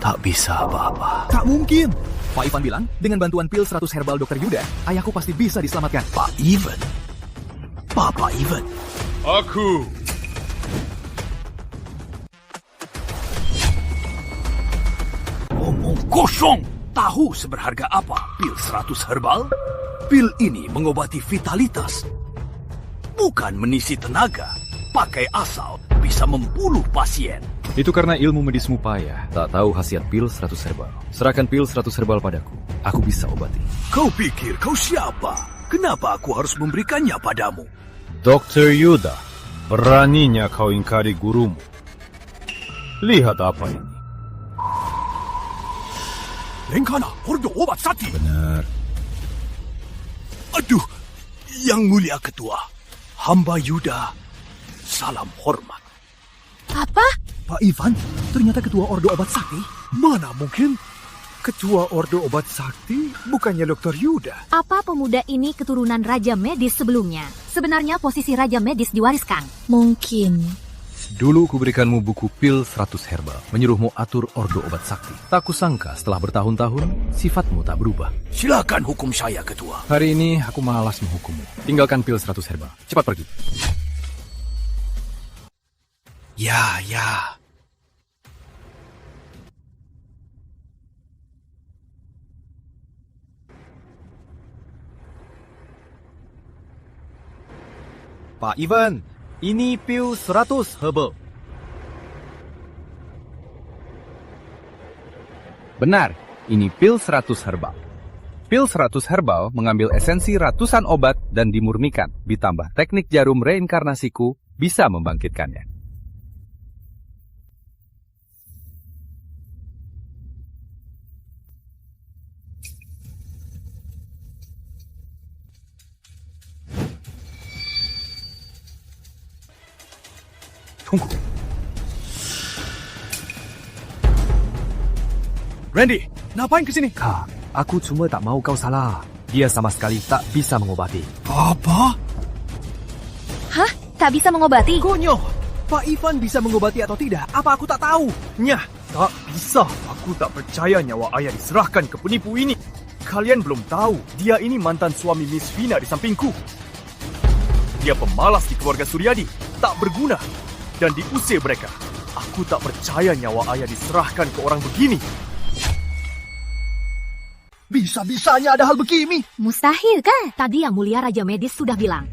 tak bisa apa-apa. Tak mungkin. Pak Ivan bilang, dengan bantuan pil 100 herbal Dr. Yuda, ayahku pasti bisa diselamatkan. Pak Ivan? Papa Ivan? Aku. Omong kosong! Tahu seberharga apa pil 100 herbal? Pil ini mengobati vitalitas. Bukan menisi tenaga. Pakai asal bisa membunuh pasien. Itu karena ilmu medismu payah. Tak tahu khasiat pil 100 herbal. Serahkan pil 100 herbal padaku. Aku bisa obati. Kau pikir kau siapa? Kenapa aku harus memberikannya padamu? Dr. Yuda, beraninya kau ingkari gurumu. Lihat apa ini. Lengkana, Ordo Obat Sakti. Benar. Aduh, Yang Mulia Ketua, hamba Yuda, salam hormat. Apa? Pak Ivan, ternyata Ketua Ordo Obat Sakti? Mana mungkin? Ketua Ordo Obat Sakti bukannya Dr. Yuda. Apa pemuda ini keturunan Raja Medis sebelumnya? Sebenarnya posisi Raja Medis diwariskan. Mungkin. Dulu kuberikanmu buku pil 100 herbal, menyuruhmu atur Ordo Obat Sakti. Tak kusangka setelah bertahun-tahun, sifatmu tak berubah. Silakan hukum saya, Ketua. Hari ini aku malas menghukummu. Tinggalkan pil 100 herbal. Cepat pergi. Ya. Pak Ivan, ini pil 100 herbal. Benar, ini pil 100 herbal. Pil 100 herbal mengambil esensi ratusan obat dan dimurnikan, ditambah teknik jarum reinkarnasiku bisa membangkitkannya. Tunggu. Randy, ngapain kesini? Kak, aku cuma tak mau kau salah. Dia sama sekali tak bisa mengobati. Apa? Hah? Tak bisa mengobati? Konyol! Pak Ivan bisa mengobati atau tidak? Apa aku tak tahu? Nyah, tak bisa. Aku tak percaya nyawa ayah diserahkan ke penipu ini. Kalian belum tahu, dia ini mantan suami Miss Vina di sampingku. Dia pemalas di keluarga Suryadi, tak berguna, dan diusir mereka. Aku tak percaya nyawa ayah diserahkan ke orang begini. Bisa-bisanya ada hal begini. Mustahil kan? Tadi Yang Mulia Raja Medis sudah bilang,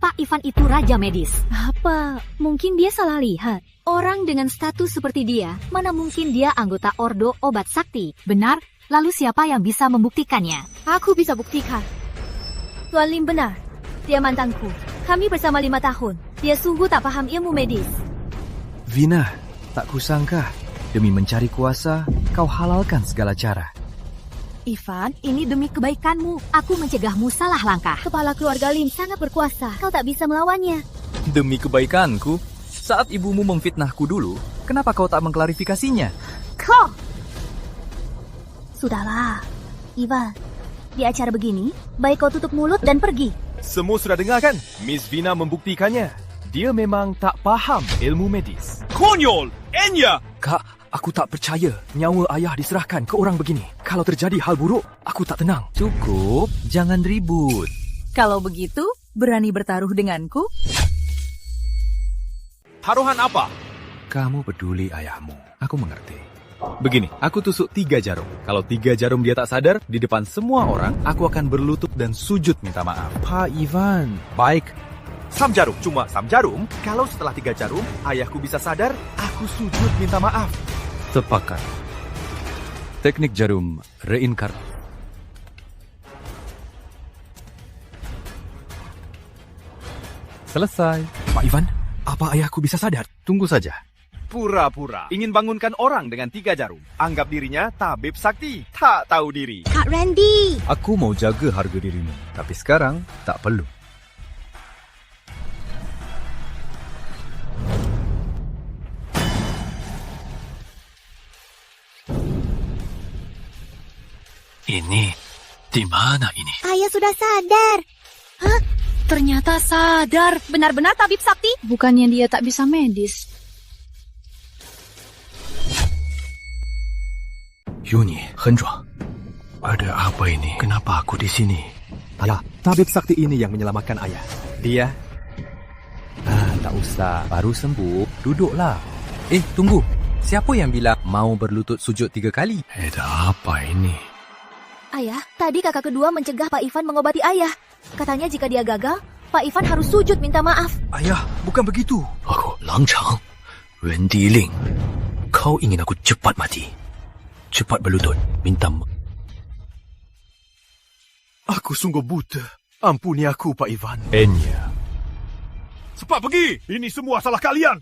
Pak Ivan itu Raja Medis. Apa? Mungkin dia salah lihat. Orang dengan status seperti dia, mana mungkin dia anggota Ordo Obat Sakti? Benar? Lalu siapa yang bisa membuktikannya? Aku bisa buktikan. Tuan Lim benar. Dia mantanku. Kami bersama 5 tahun. Dia sungguh tak paham ilmu medis. Vina, tak kusangka. Demi mencari kuasa, kau halalkan segala cara. Ivan, ini demi kebaikanmu. Aku mencegahmu salah langkah. Kepala keluarga Lim sangat berkuasa. Kau tak bisa melawannya. Demi kebaikanku, saat ibumu memfitnahku dulu, kenapa kau tak mengklarifikasinya? Kau! Sudahlah, Ivan. Di acara begini, baik kau tutup mulut dan pergi. Semua sudah dengar kan? Miss Vina membuktikannya. Dia memang tak paham ilmu medis. Konyol! Enya! Kak, aku tak percaya nyawa ayah diserahkan ke orang begini. Kalau terjadi hal buruk, aku tak tenang. Cukup, jangan ribut. Kalau begitu, berani bertaruh denganku? Taruhan apa? Kamu peduli ayahmu. Aku mengerti. Begini, aku tusuk 3 jarum. Kalau 3 jarum dia tak sadar, di depan semua orang, aku akan berlutut dan sujud minta maaf. Pak Ivan. Baik. Sam jarum, cuma sam jarum. Kalau setelah 3 jarum, ayahku bisa sadar, aku sujud minta maaf. Sepakat. Teknik jarum reinkarnasi. Selesai. Pak Ivan, apa ayahku bisa sadar? Tunggu saja. Pura-pura ingin bangunkan orang dengan 3 jarum. Anggap dirinya tabib sakti, tak tahu diri. Kak Randy! Aku mau jaga harga dirimu, tapi sekarang tak perlu. Ini, di mana ini? Ayah sudah sadar. Hah? Ternyata sadar. Benar-benar tabib sakti? Bukannya dia tak bisa medis. Yuni, Hendrah. Ada apa ini? Kenapa aku di sini? Ayah, tabib sakti ini yang menyelamatkan ayah. Dia? Tak usah. Baru sembuh. Duduklah. Tunggu. Siapa yang bilang mau berlutut sujud 3 kali? Ada apa ini? Ayah, tadi kakak kedua mencegah Pak Ivan mengobati ayah. Katanya jika dia gagal, Pak Ivan harus sujud minta maaf. Ayah, bukan begitu. Aku Langchang, Ren Diling. Kau ingin aku cepat mati? Cepat berlutut, minta maaf. Aku sungguh buta. Ampuni aku, Pak Ivan. Enya. Cepat pergi! Ini semua salah kalian!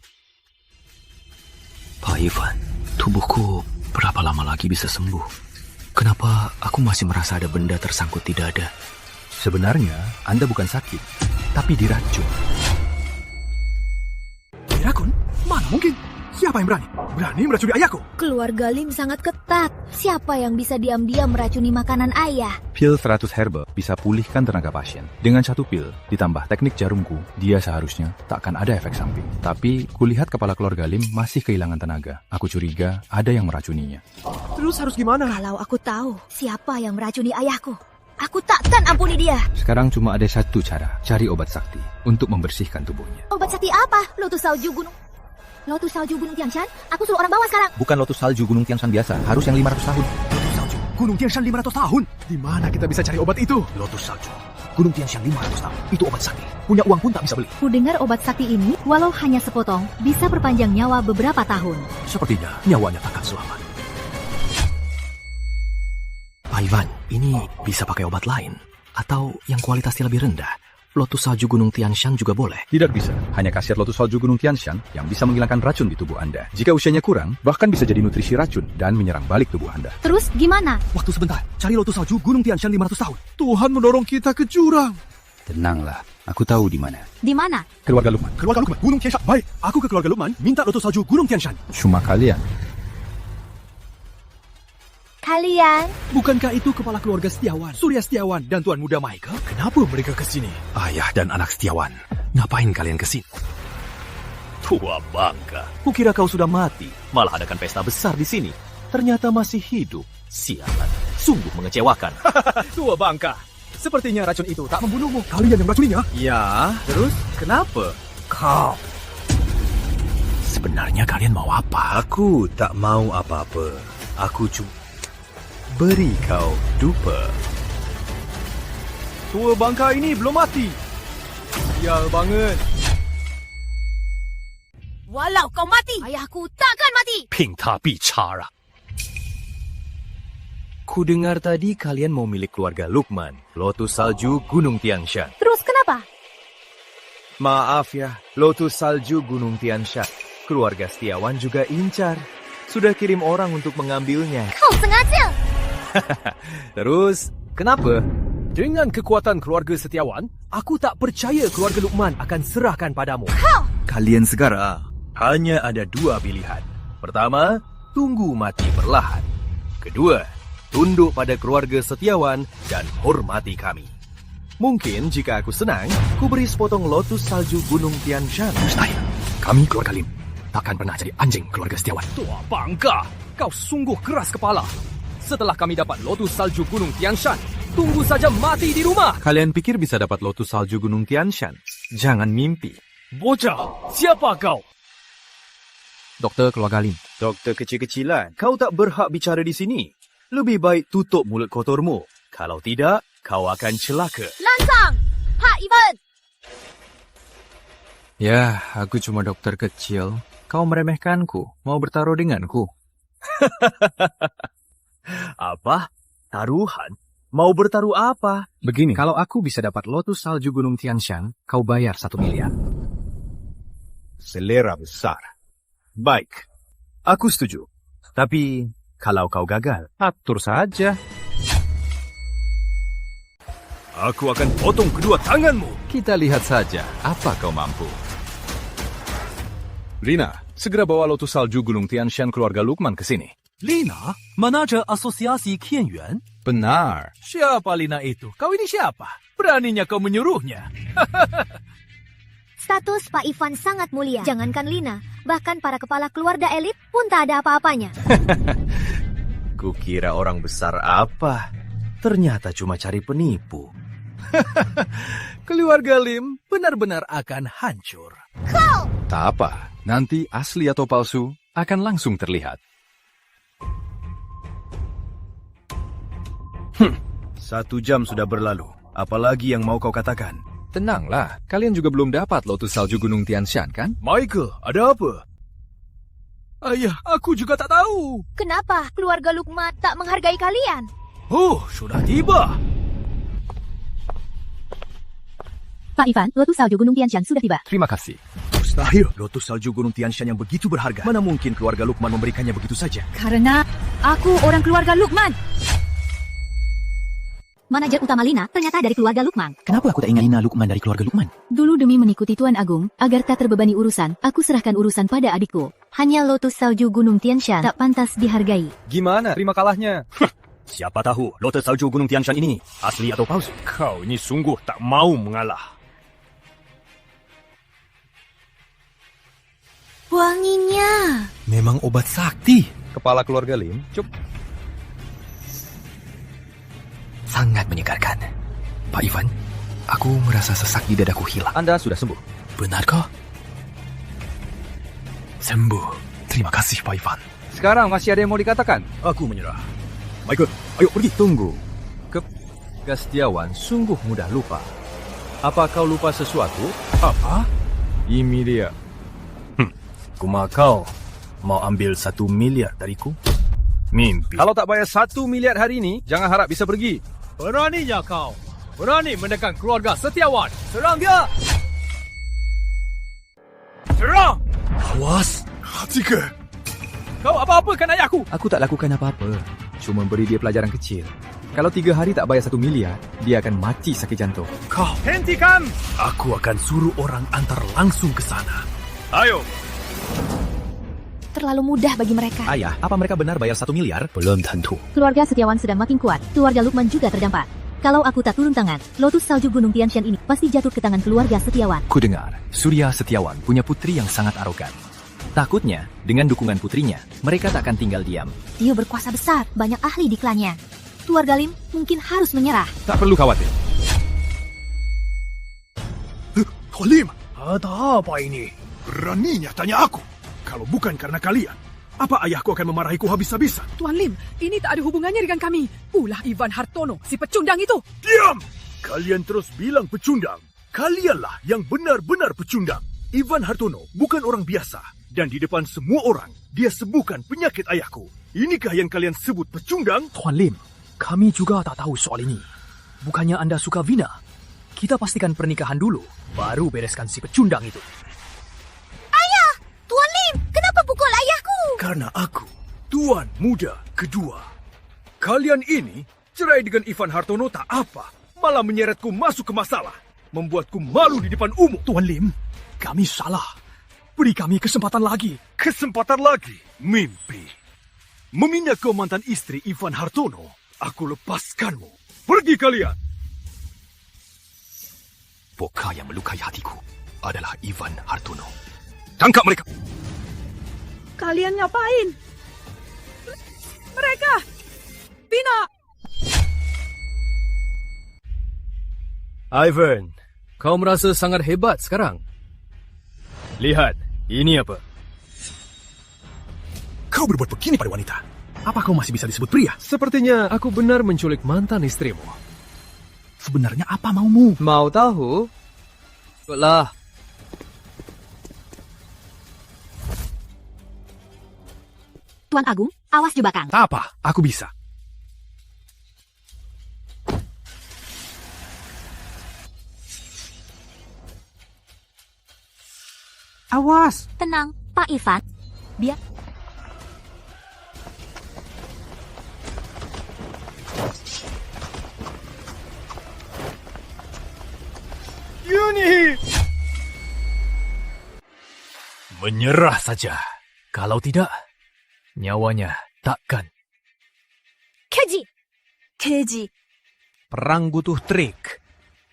Pak Ivan, tubuhku berapa lama lagi bisa sembuh? Kenapa aku masih merasa ada benda tersangkut di dada? Sebenarnya, Anda bukan sakit, tapi diracun. Diracun? Mana mungkin? Siapa yang berani? Berani meracuni ayahku? Keluarga Lim sangat ketat. Siapa yang bisa diam-diam meracuni makanan ayah? Pil 100 herbal bisa pulihkan tenaga pasien. Dengan 1 pil, ditambah teknik jarumku, dia seharusnya tak akan ada efek samping. Tapi, kulihat kepala keluarga Lim masih kehilangan tenaga. Aku curiga ada yang meracuninya. Terus harus gimana? Kalau aku tahu siapa yang meracuni ayahku, aku takkan ampuni dia. Sekarang cuma ada satu cara, cari obat sakti untuk membersihkan tubuhnya. Obat sakti apa? Lotus salju gunung Tianshan? Aku suruh orang bawa sekarang. Bukan lotus salju Gunung Tianshan biasa, harus yang 500 tahun. Lotus salju Gunung Tianshan 500 tahun? Di mana kita bisa cari obat itu? Lotus salju Gunung Tianshan 500 tahun. Itu obat sakti. Punya uang pun tak bisa beli. Ku dengar obat sakti ini, walau hanya sepotong, bisa perpanjang nyawa beberapa tahun. Sepertinya nyawanya takkan selamat. Pak Ivan, ini bisa pakai obat lain? Atau yang kualitasnya lebih rendah? Lotus salju Gunung Tianshan juga boleh? Tidak bisa. Hanya khasiat lotus salju Gunung Tianshan yang bisa menghilangkan racun di tubuh Anda. Jika usianya kurang, bahkan bisa jadi nutrisi racun dan menyerang balik tubuh Anda. Terus gimana? Waktu sebentar. Cari lotus salju Gunung Tianshan 500 tahun. Tuhan mendorong kita ke jurang. Tenanglah, aku tahu di mana. Di mana? Keluarga Lukman. Keluarga Lukman, Gunung Tianshan. Baik, aku ke keluarga Lukman, minta lotus salju Gunung Tianshan. Cuma kalian. Kalian? Bukankah itu kepala keluarga Setiawan, Surya Setiawan, dan Tuan Muda Michael? Kenapa mereka ke sini? Ayah dan anak Setiawan, ngapain kalian ke sini? Tua bangka. Kukira kau sudah mati, malah adakan pesta besar di sini. Ternyata masih hidup. Sialan, sungguh mengecewakan. Tua bangka. Sepertinya racun itu tak membunuhmu. Kalian yang meracuninya? Ya, terus kenapa? Kau. Sebenarnya kalian mau apa? Aku tak mau apa-apa. Aku cuma beri kau dupa. Tua bangka ini belum mati. Sial banget. Walau kau mati, ayahku takkan mati. Pinta bicara. Ku dengar tadi kalian mau milik keluarga Lukman, lotus salju Gunung Tianshan. Terus kenapa? Maaf ya, lotus salju Gunung Tianshan. Keluarga Setiawan juga incar. Sudah kirim orang untuk mengambilnya. Kau sengaja? Terus, kenapa? Dengan kekuatan keluarga Setiawan, aku tak percaya keluarga Lukman akan serahkan padamu. Kalian sekarang hanya ada 2 pilihan. Pertama, tunggu mati perlahan. Kedua, tunduk pada keluarga Setiawan dan hormati kami. Mungkin jika aku senang, ku beri sepotong lotus salju Gunung Tianshan. Mustahil. Kami keluarga Lim takkan pernah jadi anjing keluarga Setiawan. Tua bangka, kau sungguh keras kepala. Setelah kami dapat lotus salju Gunung Tianshan, tunggu saja mati di rumah. Kalian pikir bisa dapat lotus salju Gunung Tianshan? Jangan mimpi. Bocah, siapa kau? Dokter keluarga Lim. Dokter kecil-kecilan, kau tak berhak bicara di sini. Lebih baik tutup mulut kotormu. Kalau tidak, kau akan celaka. Lansang! Pak Ivan! Ya, aku cuma dokter kecil. Kau meremehkanku, mau bertaruh denganku. Apa? Taruhan? Mau bertaruh apa? Begini, kalau aku bisa dapat lotus salju Gunung Tianshan, kau bayar 1 miliar. Selera besar. Baik, aku setuju. Tapi, kalau kau gagal, atur saja. Aku akan potong kedua tanganmu. Kita lihat saja apa kau mampu. Lina, segera bawa lotus salju Gunung Tianshan keluarga Lukman ke sini. Lina, manajer asosiasi Qian Yuan? Benar. Siapa Lina itu? Kau ini siapa? Beraninya kau menyuruhnya? Status Pak Ivan sangat mulia. Jangankan Lina, bahkan para kepala keluarga elit pun tak ada apa-apanya. Kukira orang besar apa? Ternyata cuma cari penipu. Keluarga Lim benar-benar akan hancur. Kau! Tak apa, nanti asli atau palsu akan langsung terlihat. 1 jam sudah berlalu. Apalagi yang mau kau katakan? Tenanglah, kalian juga belum dapat lotus salju Gunung Tianshan, kan? Michael, ada apa? Ayah, aku juga tak tahu. Kenapa keluarga Lukman tak menghargai kalian? Oh, sudah tiba. Pak Ivan, lotus salju Gunung Tianshan sudah tiba. Terima kasih. Mustahil. Lotus salju Gunung Tianshan yang begitu berharga. Mana mungkin keluarga Lukman memberikannya begitu saja? Karena aku orang keluarga Lukman. manajer utama Lina ternyata dari keluarga Lukman. Kenapa aku tak ingat Lina Lukman dari keluarga Lukman? Dulu demi mengikuti Tuan Agung, agar tak terbebani urusan, aku serahkan urusan pada adikku. Hanya lotus salju Gunung Tianshan tak pantas dihargai. Gimana terima kalahnya? Siapa tahu lotus salju Gunung Tianshan ini asli atau palsu? Kau ini sungguh tak mau mengalah. Wanginya. Memang obat sakti. Kepala keluarga Lim, cup. Sangat menyegarkan. Pak Ivan, aku merasa sesak di dadaku hilang. Anda sudah sembuh. Benarkah? Sembuh. Terima kasih, Pak Ivan. Sekarang masih ada yang mau dikatakan? Aku menyerah. Michael, ayo pergi. Tunggu. Setiawan sungguh mudah lupa. Apa kau lupa sesuatu? Apa? Ini dia. Kuma kau mau ambil 1 miliar dariku? Mimpi. Kalau tak bayar 1 miliar hari ini, jangan harap bisa pergi. Beraninya kau. Berani menekan keluarga Setiawan. Serang dia! Serang! Awas! Hatiku! Kau apa-apakan ayahku? Aku tak lakukan apa-apa. Cuma beri dia pelajaran kecil. Kalau 3 hari tak bayar 1 miliar, dia akan mati sakit jantung. Kau! Hentikan! Aku akan suruh orang antar langsung ke sana. Ayo! Terlalu mudah bagi mereka. Ayah, apa mereka benar bayar 1 miliar? Belum tentu. Keluarga Setiawan sedang makin kuat. Keluarga Lukman juga terdampak. Kalau aku tak turun tangan, lotus salju Gunung Tianshan ini pasti jatuh ke tangan keluarga Setiawan. Ku dengar, Surya Setiawan punya putri yang sangat arogan. Takutnya, dengan dukungan putrinya, mereka tak akan tinggal diam. Dia berkuasa besar, banyak ahli di klannya. Keluarga Lim mungkin harus menyerah. Tak perlu khawatir. Tuan Lim, ada apa ini? Beraninya tanya aku. Kalau bukan karena kalian, apa ayahku akan memarahiku habis-habisan? Tuan Lim, ini tak ada hubungannya dengan kami. Ulah Ivan Hartono, si pecundang itu. Diam! Kalian terus bilang pecundang. Kalianlah yang benar-benar pecundang. Ivan Hartono bukan orang biasa. Dan di depan semua orang, dia sembuhkan penyakit ayahku. Inikah yang kalian sebut pecundang? Tuan Lim, kami juga tak tahu soal ini. Bukannya Anda suka Vina? Kita pastikan pernikahan dulu, baru bereskan si pecundang itu. Tuan Lim, kenapa pukul ayahku? Karena aku, Tuan Muda kedua. Kalian ini cerai dengan Ivan Hartono tak apa, malah menyeretku masuk ke masalah. Membuatku malu di depan umum. Tuan Lim, kami salah. Beri kami kesempatan lagi. Kesempatan lagi? Mimpi. Memindah kau mantan istri Ivan Hartono, aku lepaskanmu. Pergi kalian. Boka yang melukai hatiku adalah Ivan Hartono. Tangkap mereka. Kalian ngapain? Mereka! Vina! Ivan, kau merasa sangat hebat sekarang. Lihat, ini apa? Kau berbuat begini pada wanita. Apa kau masih bisa disebut pria? Sepertinya aku benar menculik mantan istrimu. Sebenarnya apa maumu? Mau tahu? Ikutlah. Tuan Agung, awas jebakan. Tak apa, aku bisa. Awas! Tenang, Pak Ivan. Biar... Yuni! Menyerah saja. Kalau tidak, nyawanya takkan. Keji! Keji. Perang butuh trik.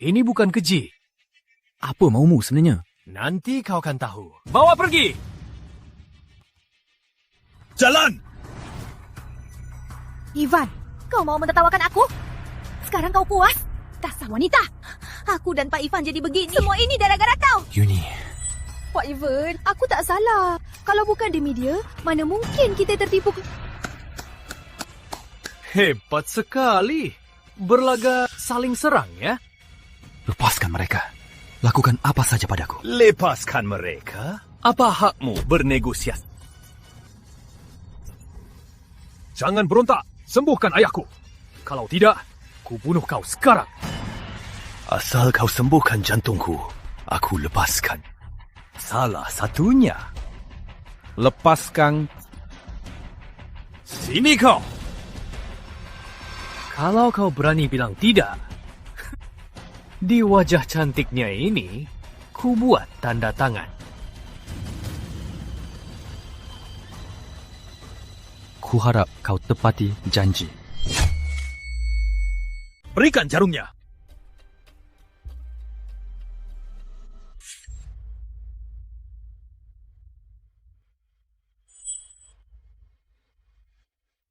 Ini bukan keji. Apa maumu sebenarnya? Nanti kau akan tahu. Bawa pergi! Jalan! Ivan, kau mau menertawakan aku? Sekarang kau puas? Dasar wanita. Aku dan Pak Ivan jadi begini. Semua ini gara-gara kau. Yuni. Pak Ivan, aku tak salah. Kalau bukan demi dia, mana mungkin kita tertipu. Hebat sekali. Berlaga saling serang ya. Lepaskan mereka. Lakukan apa saja padaku. Lepaskan mereka? Apa hakmu bernegosiasi? Jangan berontak. Sembuhkan ayahku. Kalau tidak, ku bunuh kau sekarang. Asal kau sembuhkan jantungku, aku lepaskan. Salah satunya. Lepaskan. Sini kau. Kalau kau berani bilang tidak, di wajah cantiknya ini, ku buat tanda tangan. Ku harap kau tepati janji. Berikan jarumnya.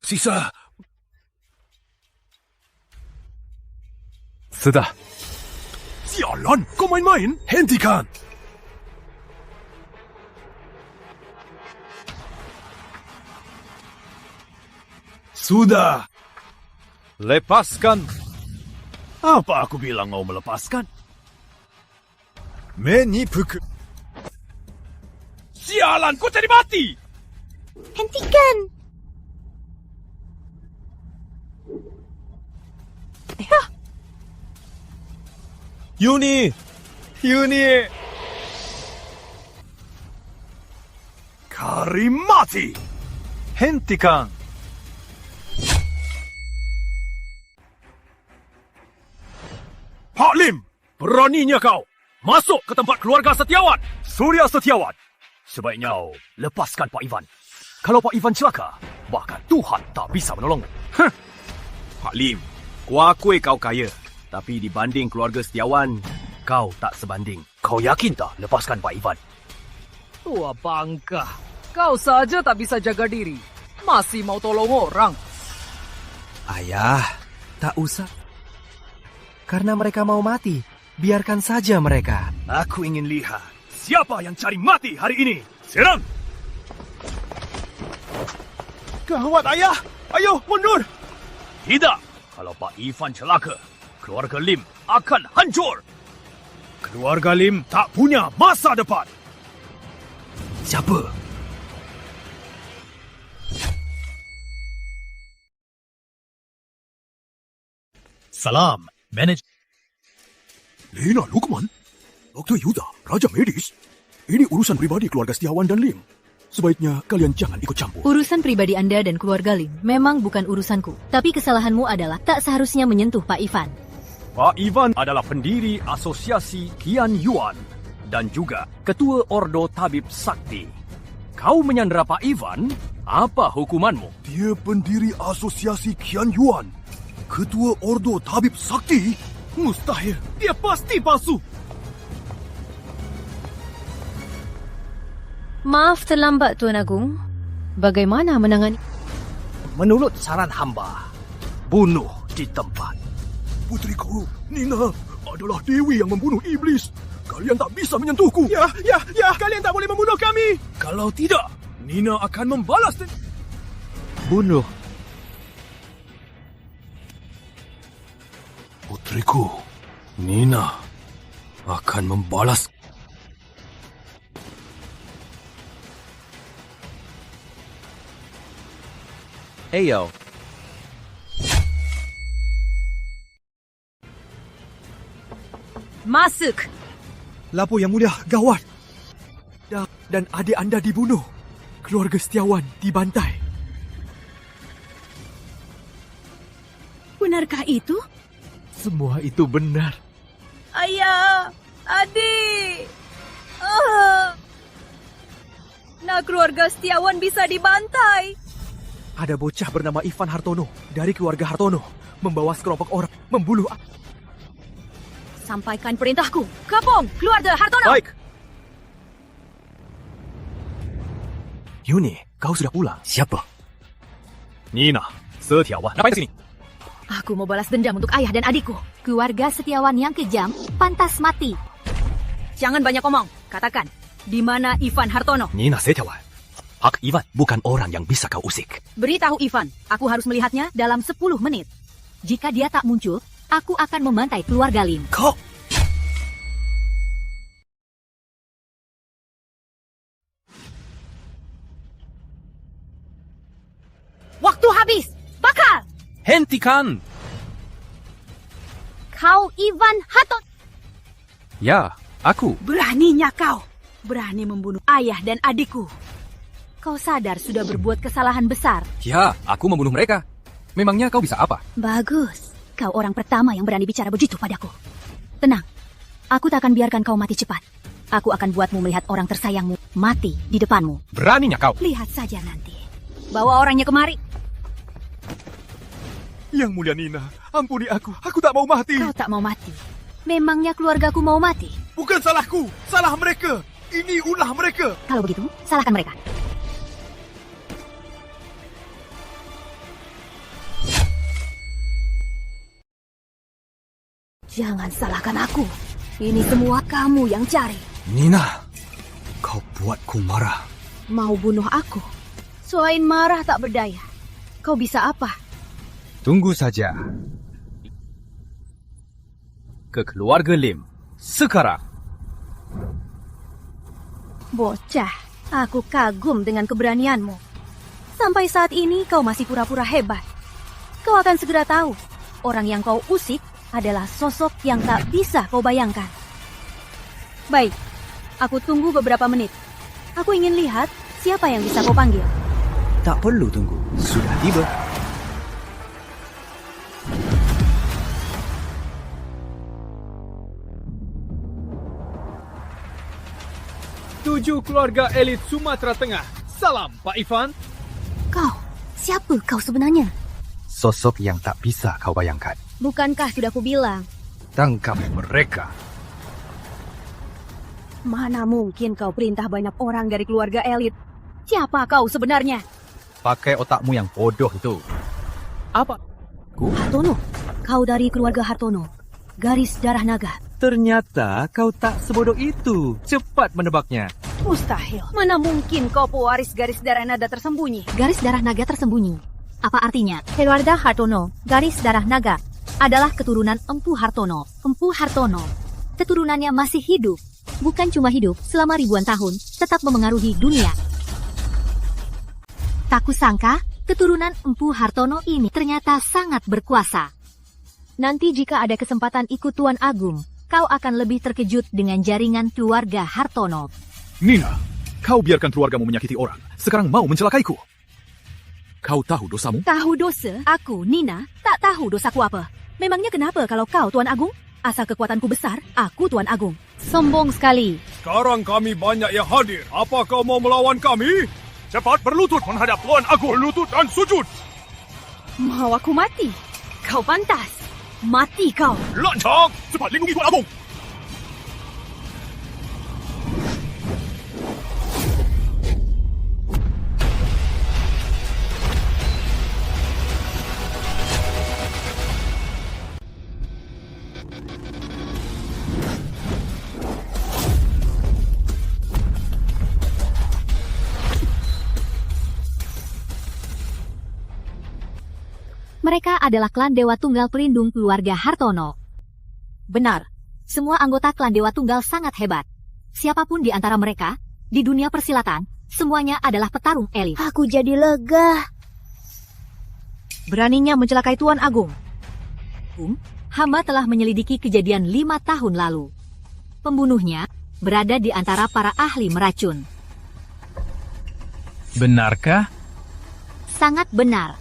Sisa. Sudah. Sialan, kau main-main? Hentikan. Sudah. Lepaskan. Apa aku bilang mau melepaskan? Menipuku. Sialan, kau jadi mati. Hentikan. Yuni. Karim mati. Hentikan. Pak Lim, beraninya kau masuk ke tempat keluarga Setiawan. Surya Setiawan. Sebaiknya kau lepaskan Pak Ivan. Kalau Pak Ivan celaka, bahkan Tuhan tak bisa menolongmu. Pak Lim, ku akui kau kaya. Tapi dibanding keluarga Setiawan, kau tak sebanding. Kau yakin tak lepaskan Pak Ivan? Tua bangka, kau saja tak bisa jaga diri. Masih mau tolong orang. Ayah, tak usah. Karena mereka mau mati, biarkan saja mereka. Aku ingin lihat siapa yang cari mati hari ini. Serang! Gawat ayah! Ayo mundur! Tidak! Kalau Pak Ivan celaka, keluarga Lim akan hancur. Keluarga Lim tak punya masa depan. Siapa? Salam, manajer. Lena Lukman, Dr. Yuda, Raja Medis. Ini urusan pribadi keluarga Setiawan dan Lim. Sebaiknya kalian jangan ikut campur. Urusan pribadi Anda dan keluarga Lim memang bukan urusanku. Tapi kesalahanmu adalah tak seharusnya menyentuh Pak Ivan. Pak Ivan adalah pendiri Asosiasi Qian Yuan dan juga Ketua Ordo Tabib Sakti. Kau menyandera Pak Ivan, apa hukumanmu? Dia pendiri Asosiasi Qian Yuan. Ketua Ordo Tabib Sakti? Mustahil. Dia pasti palsu. Maaf terlambat, Tuan Agung. Bagaimana menangani? Menurut saran hamba, bunuh di tempat. Putriku, Nina, adalah Dewi yang membunuh iblis. Kalian tak bisa menyentuhku. Ya, kalian tak boleh membunuh kami. Kalau tidak, Nina akan membalas. Bunuh. Putriku, Nina akan membalas. Ayo. Masuk! Lapo yang mulia, gawat. Dan adik anda dibunuh. Keluarga Setiawan dibantai. Benarkah itu? Semua itu benar. Ayah! Adik! Nah, keluarga Setiawan bisa dibantai. Ada bocah bernama Ivan Hartono dari keluarga Hartono membawa sekelompok orang membunuh. Sampaikan perintahku. Gabung keluarga Hartono. Baik. Yuni, kau sudah pulang. Siapa? Nina, Setiawan. Ngapain di sini? Aku mau balas dendam untuk ayah dan adikku. Keluarga Setiawan yang kejam pantas mati. Jangan banyak omong. Katakan, di mana Ivan Hartono? Nina Setiawan. Pak Ivan bukan orang yang bisa kau usik. Beritahu Ivan, aku harus melihatnya dalam 10 menit. Jika dia tak muncul, aku akan membantai keluarga Lim. Kau... Waktu habis! Bakar! Hentikan! Kau Ivan Hartono. Ya, aku. Beraninya kau. Berani membunuh ayah dan adikku. Kau sadar sudah berbuat kesalahan besar. Ya, aku membunuh mereka. Memangnya kau bisa apa? Bagus. Kau orang pertama yang berani bicara begitu padaku. Tenang. Aku tak akan biarkan kau mati cepat. Aku akan buatmu melihat orang tersayangmu mati di depanmu. Beraninya kau. Lihat saja nanti. Bawa orangnya kemari. Yang mulia Nina, ampuni aku. Aku tak mau mati. Kau tak mau mati. Memangnya keluargaku mau mati? Bukan salahku. Salah mereka. Ini ulah mereka. Kalau begitu, salahkan mereka. Jangan salahkan aku. Ini semua kamu yang cari. Nina, kau buatku marah. Mau bunuh aku? Selain marah tak berdaya. Kau bisa apa? Tunggu saja. Ke keluarga Lim. Sekarang. Bocah, aku kagum dengan keberanianmu. Sampai saat ini kau masih pura-pura hebat. Kau akan segera tahu, orang yang kau usik adalah sosok yang tak bisa kau bayangkan. Baik, aku tunggu beberapa menit. Aku ingin lihat siapa yang bisa kau panggil. Tak perlu tunggu, sudah tiba. Tujuh keluarga elit Sumatera Tengah. Salam, Pak Ivan. Kau, siapa kau sebenarnya? Sosok yang tak bisa kau bayangkan. Bukankah sudah kubilang? Tangkap mereka. Mana mungkin kau perintah banyak orang dari keluarga elit? Siapa kau sebenarnya? Pakai otakmu yang bodoh itu. Apa? Hartono. Kau dari keluarga Hartono. Garis darah naga. Ternyata kau tak sebodoh itu. Cepat menebaknya. Mustahil. Mana mungkin kau pewaris garis darah naga tersembunyi? Garis darah naga tersembunyi. Apa artinya? Keluarga Hartono, garis darah naga, adalah keturunan Empu Hartono. Empu Hartono, keturunannya masih hidup. Bukan cuma hidup, selama ribuan tahun, tetap memengaruhi dunia. Tak kusangka, keturunan Empu Hartono ini ternyata sangat berkuasa. Nanti jika ada kesempatan ikut Tuan Agung, kau akan lebih terkejut dengan jaringan keluarga Hartono. Nina, kau biarkan keluargamu menyakiti orang. Sekarang mau mencelakaiku. Kau tahu dosamu? Tahu dosa? Aku, Nina, tak tahu dosaku apa. Memangnya kenapa kalau kau Tuan Agung? Asal kekuatanku besar, aku Tuan Agung. Sombong sekali. Sekarang kami banyak yang hadir. Apa kau mau melawan kami? Cepat berlutut menghadap Tuan Agung. Berlutut dan sujud. Mau aku mati? Kau pantas. Mati kau. Lancang! Cepat lindungi Tuan Agung. Mereka adalah klan Dewa Tunggal pelindung keluarga Hartono. Benar, semua anggota klan Dewa Tunggal sangat hebat. Siapapun di antara mereka, di dunia persilatan, semuanya adalah petarung elit. Aku jadi lega. Beraninya mencelakai Tuan Agung. Hamba telah menyelidiki kejadian 5 tahun lalu. Pembunuhnya berada di antara para ahli meracun. Benarkah? Sangat benar.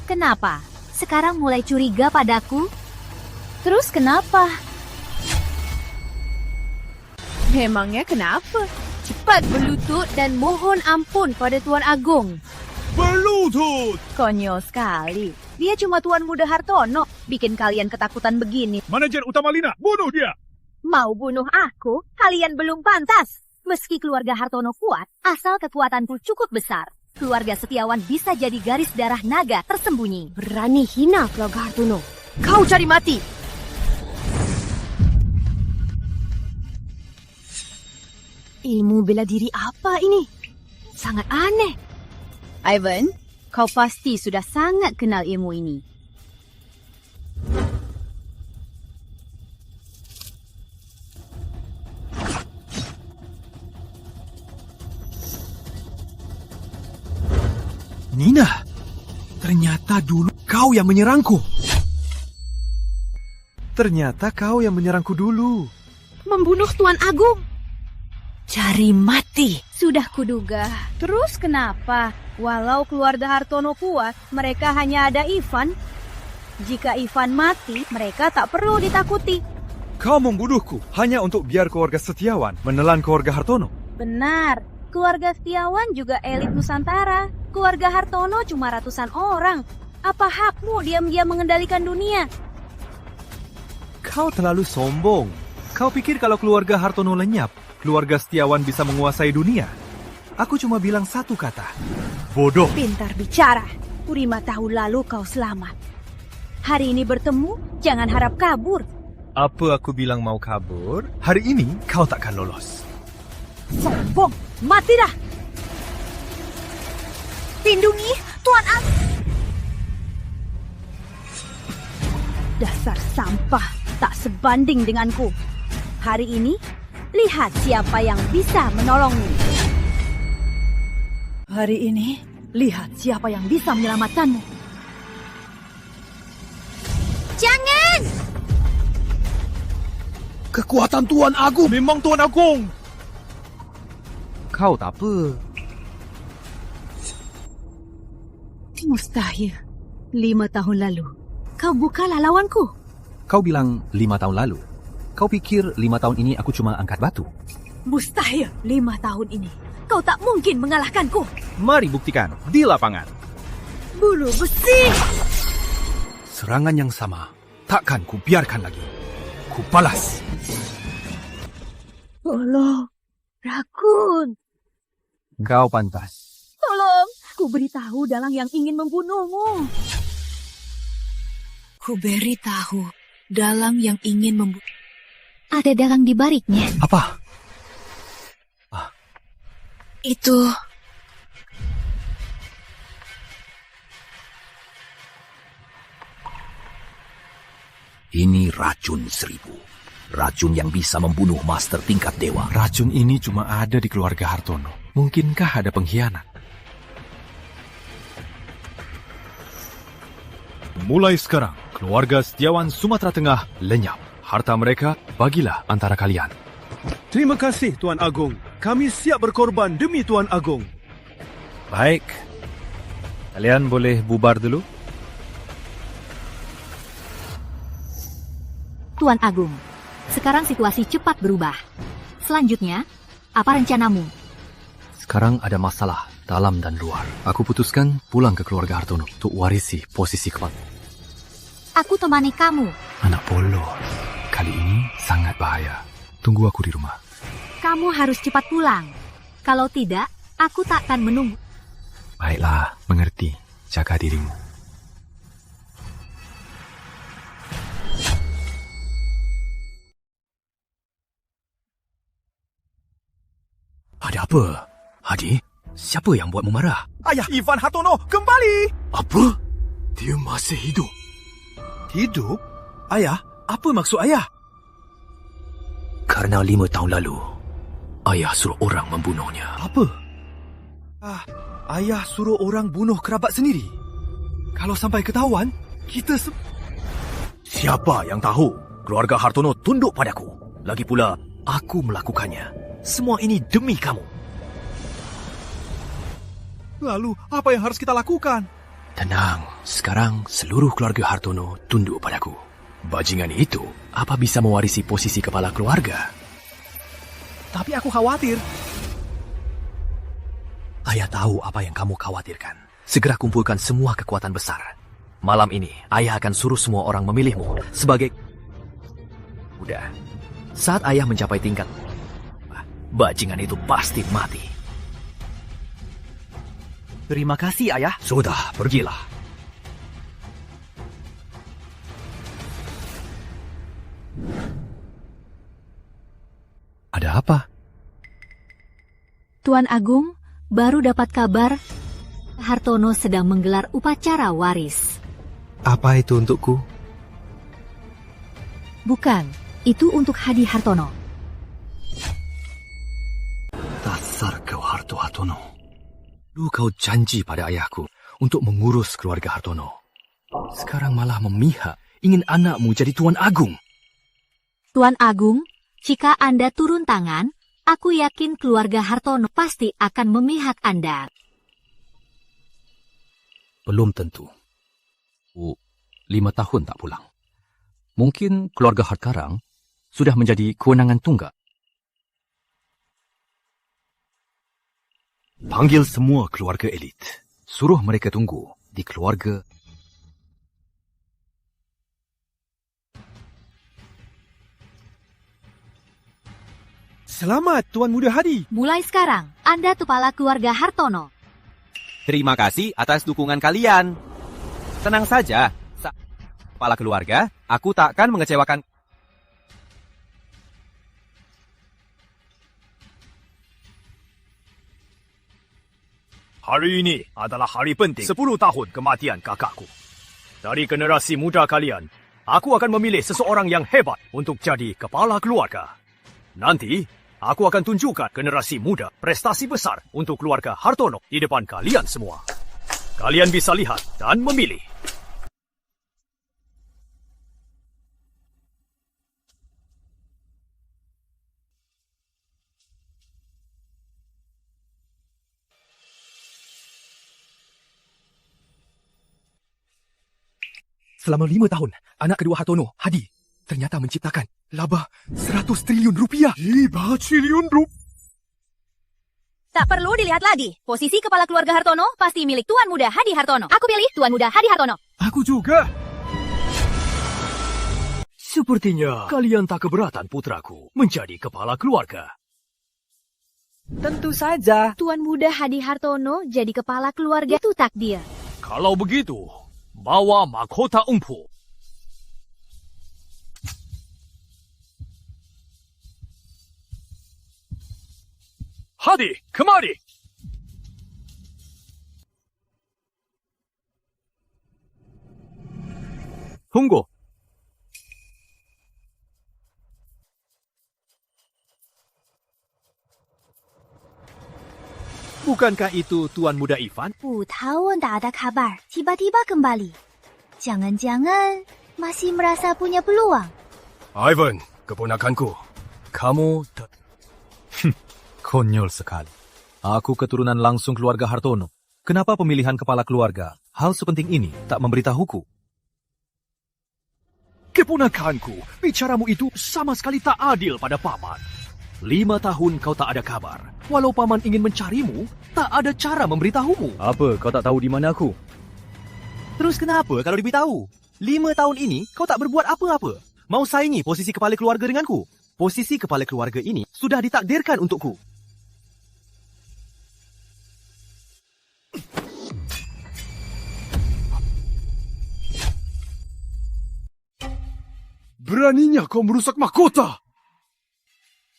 Kenapa? Sekarang mulai curiga padaku? Terus kenapa? Memangnya kenapa? Cepat berlutut dan mohon ampun pada Tuan Agung. Berlutut! Konyol sekali. Dia cuma Tuan Muda Hartono. Bikin kalian ketakutan begini. Manajer utama Lina, bunuh dia! Mau bunuh aku? Kalian belum pantas. Meski keluarga Hartono kuat, asal kekuatanku cukup besar. Keluarga Setiawan bisa jadi garis darah naga tersembunyi. Berani hina keluarga Hartono. Kau cari mati! Ilmu bela diri apa ini? Sangat aneh. Ivan, kau pasti sudah sangat kenal ilmu ini. Nina, ternyata dulu kau yang menyerangku. Ternyata kau yang menyerangku dulu. Membunuh Tuan Agung. Cari mati. Sudah kuduga. Terus kenapa? Walau keluarga Hartono kuat, mereka hanya ada Ivan. Jika Ivan mati, mereka tak perlu ditakuti. Kau membunuhku hanya untuk biar keluarga Setiawan menelan keluarga Hartono. Benar, keluarga Setiawan juga elit Nusantara. Keluarga Hartono cuma ratusan orang. Apa hakmu diam-diam mengendalikan dunia? Kau terlalu sombong. Kau pikir kalau keluarga Hartono lenyap, keluarga Setiawan bisa menguasai dunia? Aku cuma bilang satu kata. Bodoh. Pintar bicara. Ku 5 tahun lalu kau selamat. Hari ini bertemu, jangan harap kabur. Apa aku bilang mau kabur? Hari ini kau takkan lolos. Sombong, mati dah. Lindungi, Tuan Agung. Dasar sampah, tak sebanding denganku. Hari ini, lihat siapa yang bisa menolongmu. Hari ini, lihat siapa yang bisa menyelamatkanmu. Jangan! Kekuatan Tuan Agung. Memang Tuan Agung. Kau tak apa. Mustahil. 5 tahun lalu, kau bukanlah lawanku. Kau bilang 5 tahun lalu. Kau pikir 5 tahun ini aku cuma angkat batu? Mustahil 5 tahun ini. Kau tak mungkin mengalahkanku. Mari buktikan di lapangan. Bulu besi. Serangan yang sama takkan ku biarkan lagi. Ku balas. Tolong, Rakun. Kau pantas. Tolong, ku beritahu dalang yang ingin membunuhmu. Ku beritahu dalang yang ingin membunuh. Ada dalang di baliknya. Apa? Itu... Ini racun 1000. Racun yang bisa membunuh master tingkat dewa. Racun ini cuma ada di keluarga Hartono. Mungkinkah ada pengkhianat? Mulai sekarang, keluarga Setiawan Sumatera Tengah lenyap. Harta mereka bagilah antara kalian. Terima kasih, Tuan Agung. Kami siap berkorban demi Tuan Agung. Baik. Kalian boleh bubar dulu? Tuan Agung, sekarang situasi cepat berubah. Selanjutnya, apa rencanamu? Sekarang ada masalah dalam dan luar. Aku putuskan pulang ke keluarga Hartono untuk warisi posisi kepala. Aku temani kamu. Anak polos. Kali ini sangat bahaya. Tunggu aku di rumah. Kamu harus cepat pulang. Kalau tidak, aku tak akan menunggu. Baiklah, mengerti. Jaga dirimu. Ada apa? Haji, siapa yang buatmu marah? Ayah Ivan Hartono kembali! Apa? Dia masih hidup? Hidup? Ayah, apa maksud ayah? Karena 5 tahun lalu, ayah suruh orang membunuhnya. Apa? Ayah suruh orang bunuh kerabat sendiri? Kalau sampai ketahuan, kita Siapa yang tahu? Keluarga Hartono tunduk padaku. Lagi pula, aku melakukannya. Semua ini demi kamu. Lalu, apa yang harus kita lakukan? Tenang, sekarang seluruh keluarga Hartono tunduk padaku. Bajingan itu, apa bisa mewarisi posisi kepala keluarga? Tapi aku khawatir. Ayah tahu apa yang kamu khawatirkan. Segera kumpulkan semua kekuatan besar. Malam ini, ayah akan suruh semua orang memilihmu sebagai... Udah, saat ayah mencapai tingkat, bajingan itu pasti mati. Terima kasih, ayah. Sudah, pergilah. Ada apa? Tuan Agung baru dapat kabar Hartono sedang menggelar upacara waris. Apa itu untukku? Bukan, itu untuk Hadi Hartono. Dasar kau Hartono. Dulu kau janji pada ayahku untuk mengurus keluarga Hartono. Sekarang malah memihak, ingin anakmu jadi Tuan Agung. Tuan Agung, jika Anda turun tangan, Aku yakin keluarga Hartono pasti akan memihak Anda. Belum tentu. 5 tahun tak pulang. Mungkin keluarga Harkarang sudah menjadi kewenangan tunggal. Panggil semua keluarga elit. Suruh mereka tunggu di keluarga. Selamat, Tuan Muda Hadi. Mulai sekarang, Anda kepala keluarga Hartono. Terima kasih atas dukungan kalian. Tenang saja, kepala keluarga, aku tak akan mengecewakan. Hari ini adalah hari penting 10 tahun kematian kakakku. Dari generasi muda kalian, aku akan memilih seseorang yang hebat untuk jadi kepala keluarga. Nanti, aku akan tunjukkan generasi muda prestasi besar untuk keluarga Hartono di depan kalian semua. Kalian bisa lihat dan memilih. Selama 5 tahun, anak kedua Hartono, Hadi, ternyata menciptakan laba 100 triliun rupiah. 5 triliun rupiah. Tak perlu dilihat lagi. Posisi kepala keluarga Hartono pasti milik Tuan Muda Hadi Hartono. Aku pilih Tuan Muda Hadi Hartono. Aku juga. Sepertinya kalian tak keberatan putraku menjadi kepala keluarga. Tentu saja. Tuan Muda Hadi Hartono jadi kepala keluarga itu takdir. Kalau begitu, bawa mahkota umpu. Hadi, kemari. Tunggu. Bukankah itu Tuan Muda Ivan? 5 tahun tak ada kabar, tiba-tiba kembali. Jangan-jangan masih merasa punya peluang. Ivan, keponakanku. Kamu Konyol sekali. Aku keturunan langsung keluarga Hartono. Kenapa pemilihan kepala keluarga, hal sepenting ini, tak memberitahuku? Keponakanku, bicaramu itu sama sekali tak adil pada paman. 5 tahun kau tak ada kabar. Walau paman ingin mencarimu, tak ada cara memberitahumu. Apa, kau tak tahu di mana aku? Terus kenapa kalau diberitahu? 5 tahun ini kau tak berbuat apa-apa. Mau saingi posisi kepala keluarga denganku? Posisi kepala keluarga ini sudah ditakdirkan untukku. Beraninya kau merusak mahkota.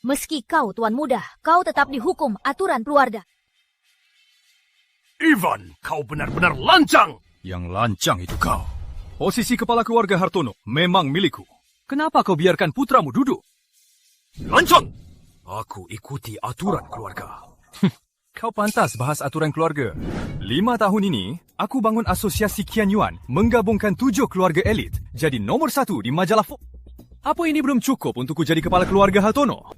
Meski kau Tuan Muda, kau tetap dihukum aturan keluarga. Ivan, kau benar-benar lancang. Yang lancang itu kau. Posisi kepala keluarga Hartono memang milikku. Kenapa kau biarkan putramu duduk? Lancang! Aku ikuti aturan keluarga. Kau pantas bahas aturan keluarga. 5 tahun ini, aku bangun asosiasi Qian Yuan, menggabungkan 7 keluarga elit, jadi nomor 1 di majalah Apa ini belum cukup untukku jadi kepala keluarga Hartono?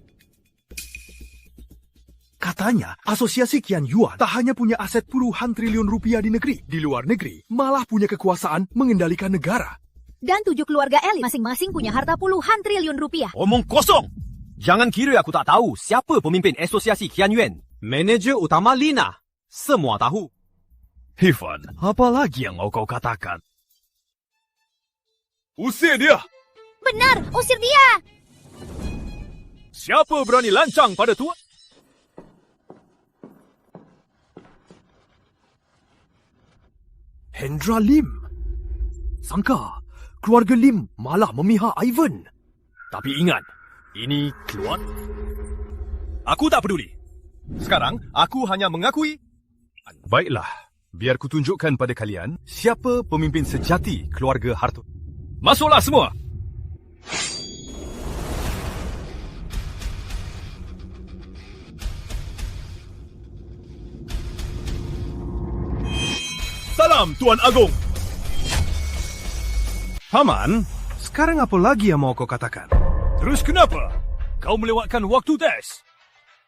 Katanya, asosiasi Qian Yuan tak hanya punya aset puluhan triliun rupiah di negeri, di luar negeri, malah punya kekuasaan mengendalikan negara. Dan 7 keluarga elit masing-masing punya harta puluhan triliun rupiah. Omong kosong! Jangan kira aku tak tahu siapa pemimpin asosiasi Qian Yuan. Manager utama Lina. Semua tahu. Ivan, apa lagi yang mau kau katakan? Usir dia! Benar, usir dia! Siapa berani lancang pada Tuan? Hendra Lim. Sangka, keluarga Lim malah memihak Ivan. Tapi ingat, ini keluar. Aku tak peduli. Sekarang, aku hanya mengakui. Baiklah, biar kutunjukkan pada kalian siapa pemimpin sejati keluarga Hartono. Masuklah semua! Salam, Tuan Agung! Paman, sekarang apa lagi yang mau kau katakan? Terus kenapa? Kau melewatkan waktu tes.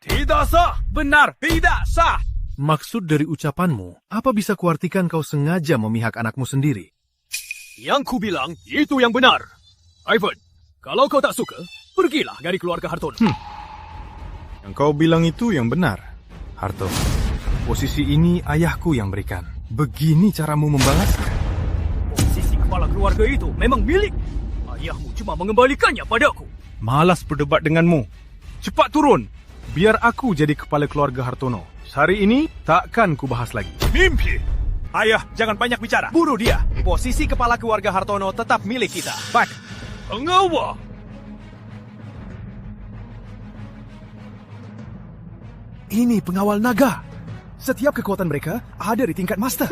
Tidak sah! Benar, tidak sah! Maksud dari ucapanmu, apa bisa kuartikan kau sengaja memihak anakmu sendiri? Yang ku bilang, itu yang benar. Ivan, kalau kau tak suka, pergilah dari keluarga Hartono. Yang kau bilang itu yang benar, Harto. Posisi ini ayahku yang berikan. Begini caramu membalasnya. Posisi kepala keluarga itu memang milik. Ayahmu cuma mengembalikannya padaku. Malas berdebat denganmu. Cepat turun, biar aku jadi kepala keluarga Hartono. Hari ini takkan kubahas lagi. Mimpi! Ayah, jangan banyak bicara. Bunuh dia. Posisi kepala keluarga Hartono tetap milik kita. Baik. Pengawal! Ini pengawal naga. Setiap kekuatan mereka ada di tingkat master.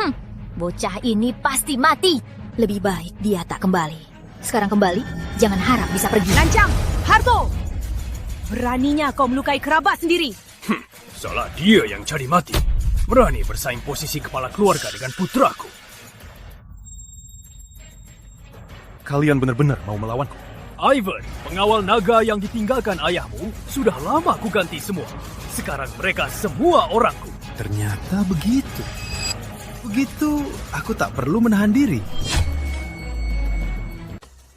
Bocah ini pasti mati. Lebih baik dia tak kembali. Sekarang kembali, jangan harap bisa pergi. Lancang! Harto! Beraninya kau melukai kerabat sendiri. Salah dia yang cari mati. Berani bersaing posisi kepala keluarga dengan putraku. Kalian benar-benar mau melawanku? Ivan, pengawal naga yang ditinggalkan ayahmu, sudah lama ku ganti semua. Sekarang mereka semua orangku. Ternyata begitu. Begitu, aku tak perlu menahan diri.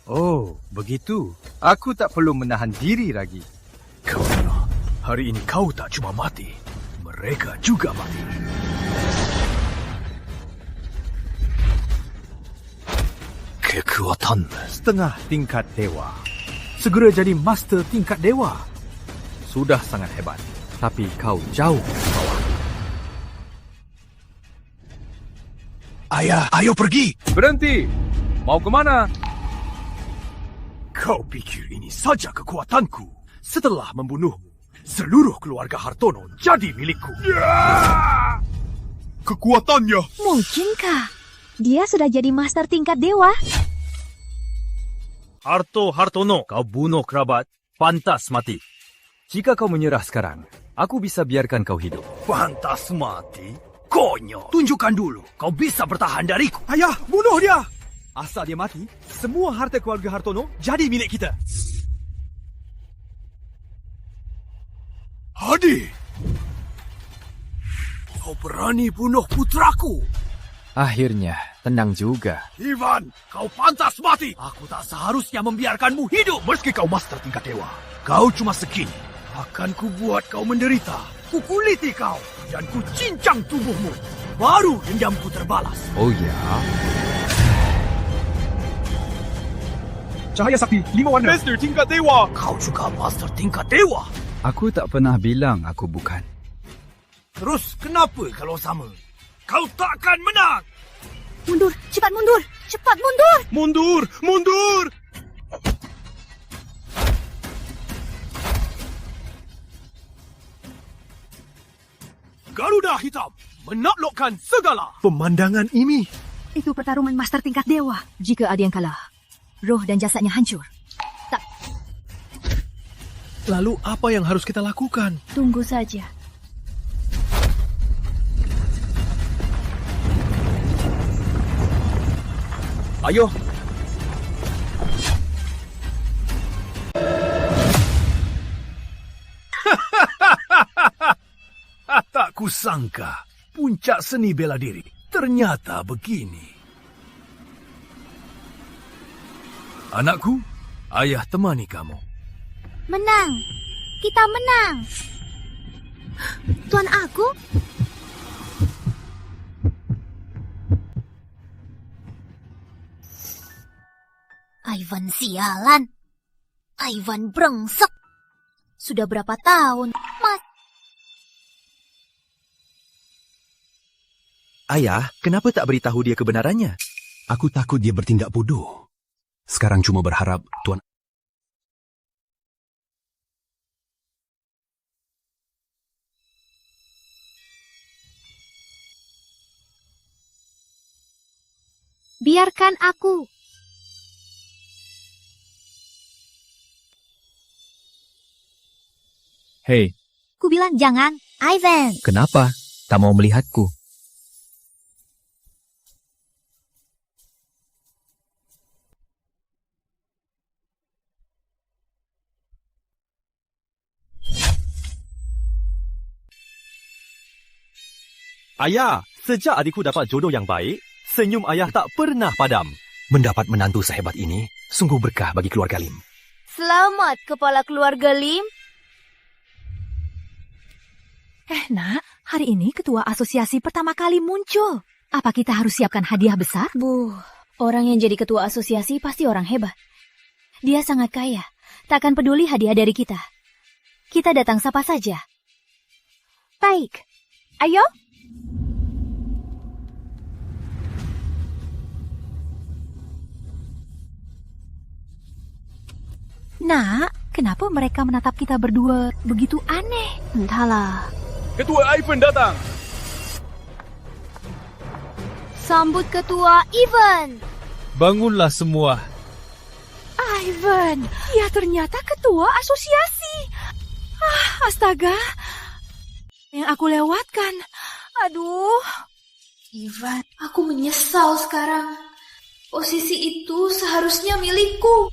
Oh, begitu. Aku tak perlu menahan diri lagi. Karena hari ini kau tak cuma mati, mereka juga mati. Kekuatan setengah tingkat dewa. Segera jadi master tingkat dewa. Sudah sangat hebat, tapi kau jauh di bawah. Ayah, ayo pergi. Berhenti. Mau kemana? Kau pikir ini saja kekuatanku? Setelah membunuhmu, seluruh keluarga Hartono jadi milikku. Kekuatannya. Mungkinkah dia sudah jadi master tingkat dewa? Hartono, kau bunuh kerabat, pantas mati. Jika kau menyerah sekarang, aku bisa biarkan kau hidup. Pantas mati? Konyol. Tunjukkan dulu, kau bisa bertahan dariku. Ayah, bunuh dia. Asal dia mati, semua harta keluarga Hartono jadi milik kita. Hadi! Kau berani bunuh putraku? Akhirnya, tenang juga. Ivan, kau pantas mati. Aku tak seharusnya membiarkanmu hidup. Meski kau master tingkat dewa, kau cuma segini. Akan kubuat kau menderita. Kukuliti kau dan kucincang tubuhmu. Baru dendamku terbalas. Oh ya? Cahaya sakti, 5 warna. Master tingkat dewa. Kau juga master tingkat dewa. Aku tak pernah bilang aku bukan. Terus kenapa kalau sama? Kau takkan menang. Mundur, cepat mundur, cepat mundur. Mundur, mundur. Garuda Hitam menaklukkan segala. Pemandangan ini. Itu pertarungan master tingkat dewa. Jika ada yang kalah, roh dan jasadnya hancur. Tak. Lalu apa yang harus kita lakukan? Tunggu saja. Ayo. Tak kusangka puncak seni bela diri ternyata begini. Anakku, ayah temani kamu. Menang. Kita menang. Tuan aku? Ivan sialan. Ivan brengsek. Sudah berapa tahun? Ayah, kenapa tak beritahu dia kebenarannya? Aku takut dia bertindak bodoh. Sekarang cuma berharap Tuan... Biarkan aku. Hei, Ku bilang jangan. Ivan. kenapa? Tak mau melihatku? Ayah, sejak adikku dapat jodoh yang baik, senyum ayah tak pernah padam. Mendapat menantu sehebat ini, sungguh berkah bagi keluarga Lim. Selamat, kepala keluarga Lim. Nak, hari ini ketua asosiasi pertama kali muncul. Apa kita harus siapkan hadiah besar? Bu, orang yang jadi ketua asosiasi pasti orang hebat. Dia sangat kaya, takkan peduli hadiah dari kita. Kita datang sapa saja. Baik, ayo. Nak, kenapa mereka menatap kita berdua begitu aneh? Entahlah. Ketua Ivan datang. Sambut Ketua Ivan. Bangunlah semua. Ivan, ya ternyata ketua asosiasi. Astaga, yang aku lewatkan. Aduh. Ivan, aku menyesal sekarang. Posisi itu seharusnya milikku.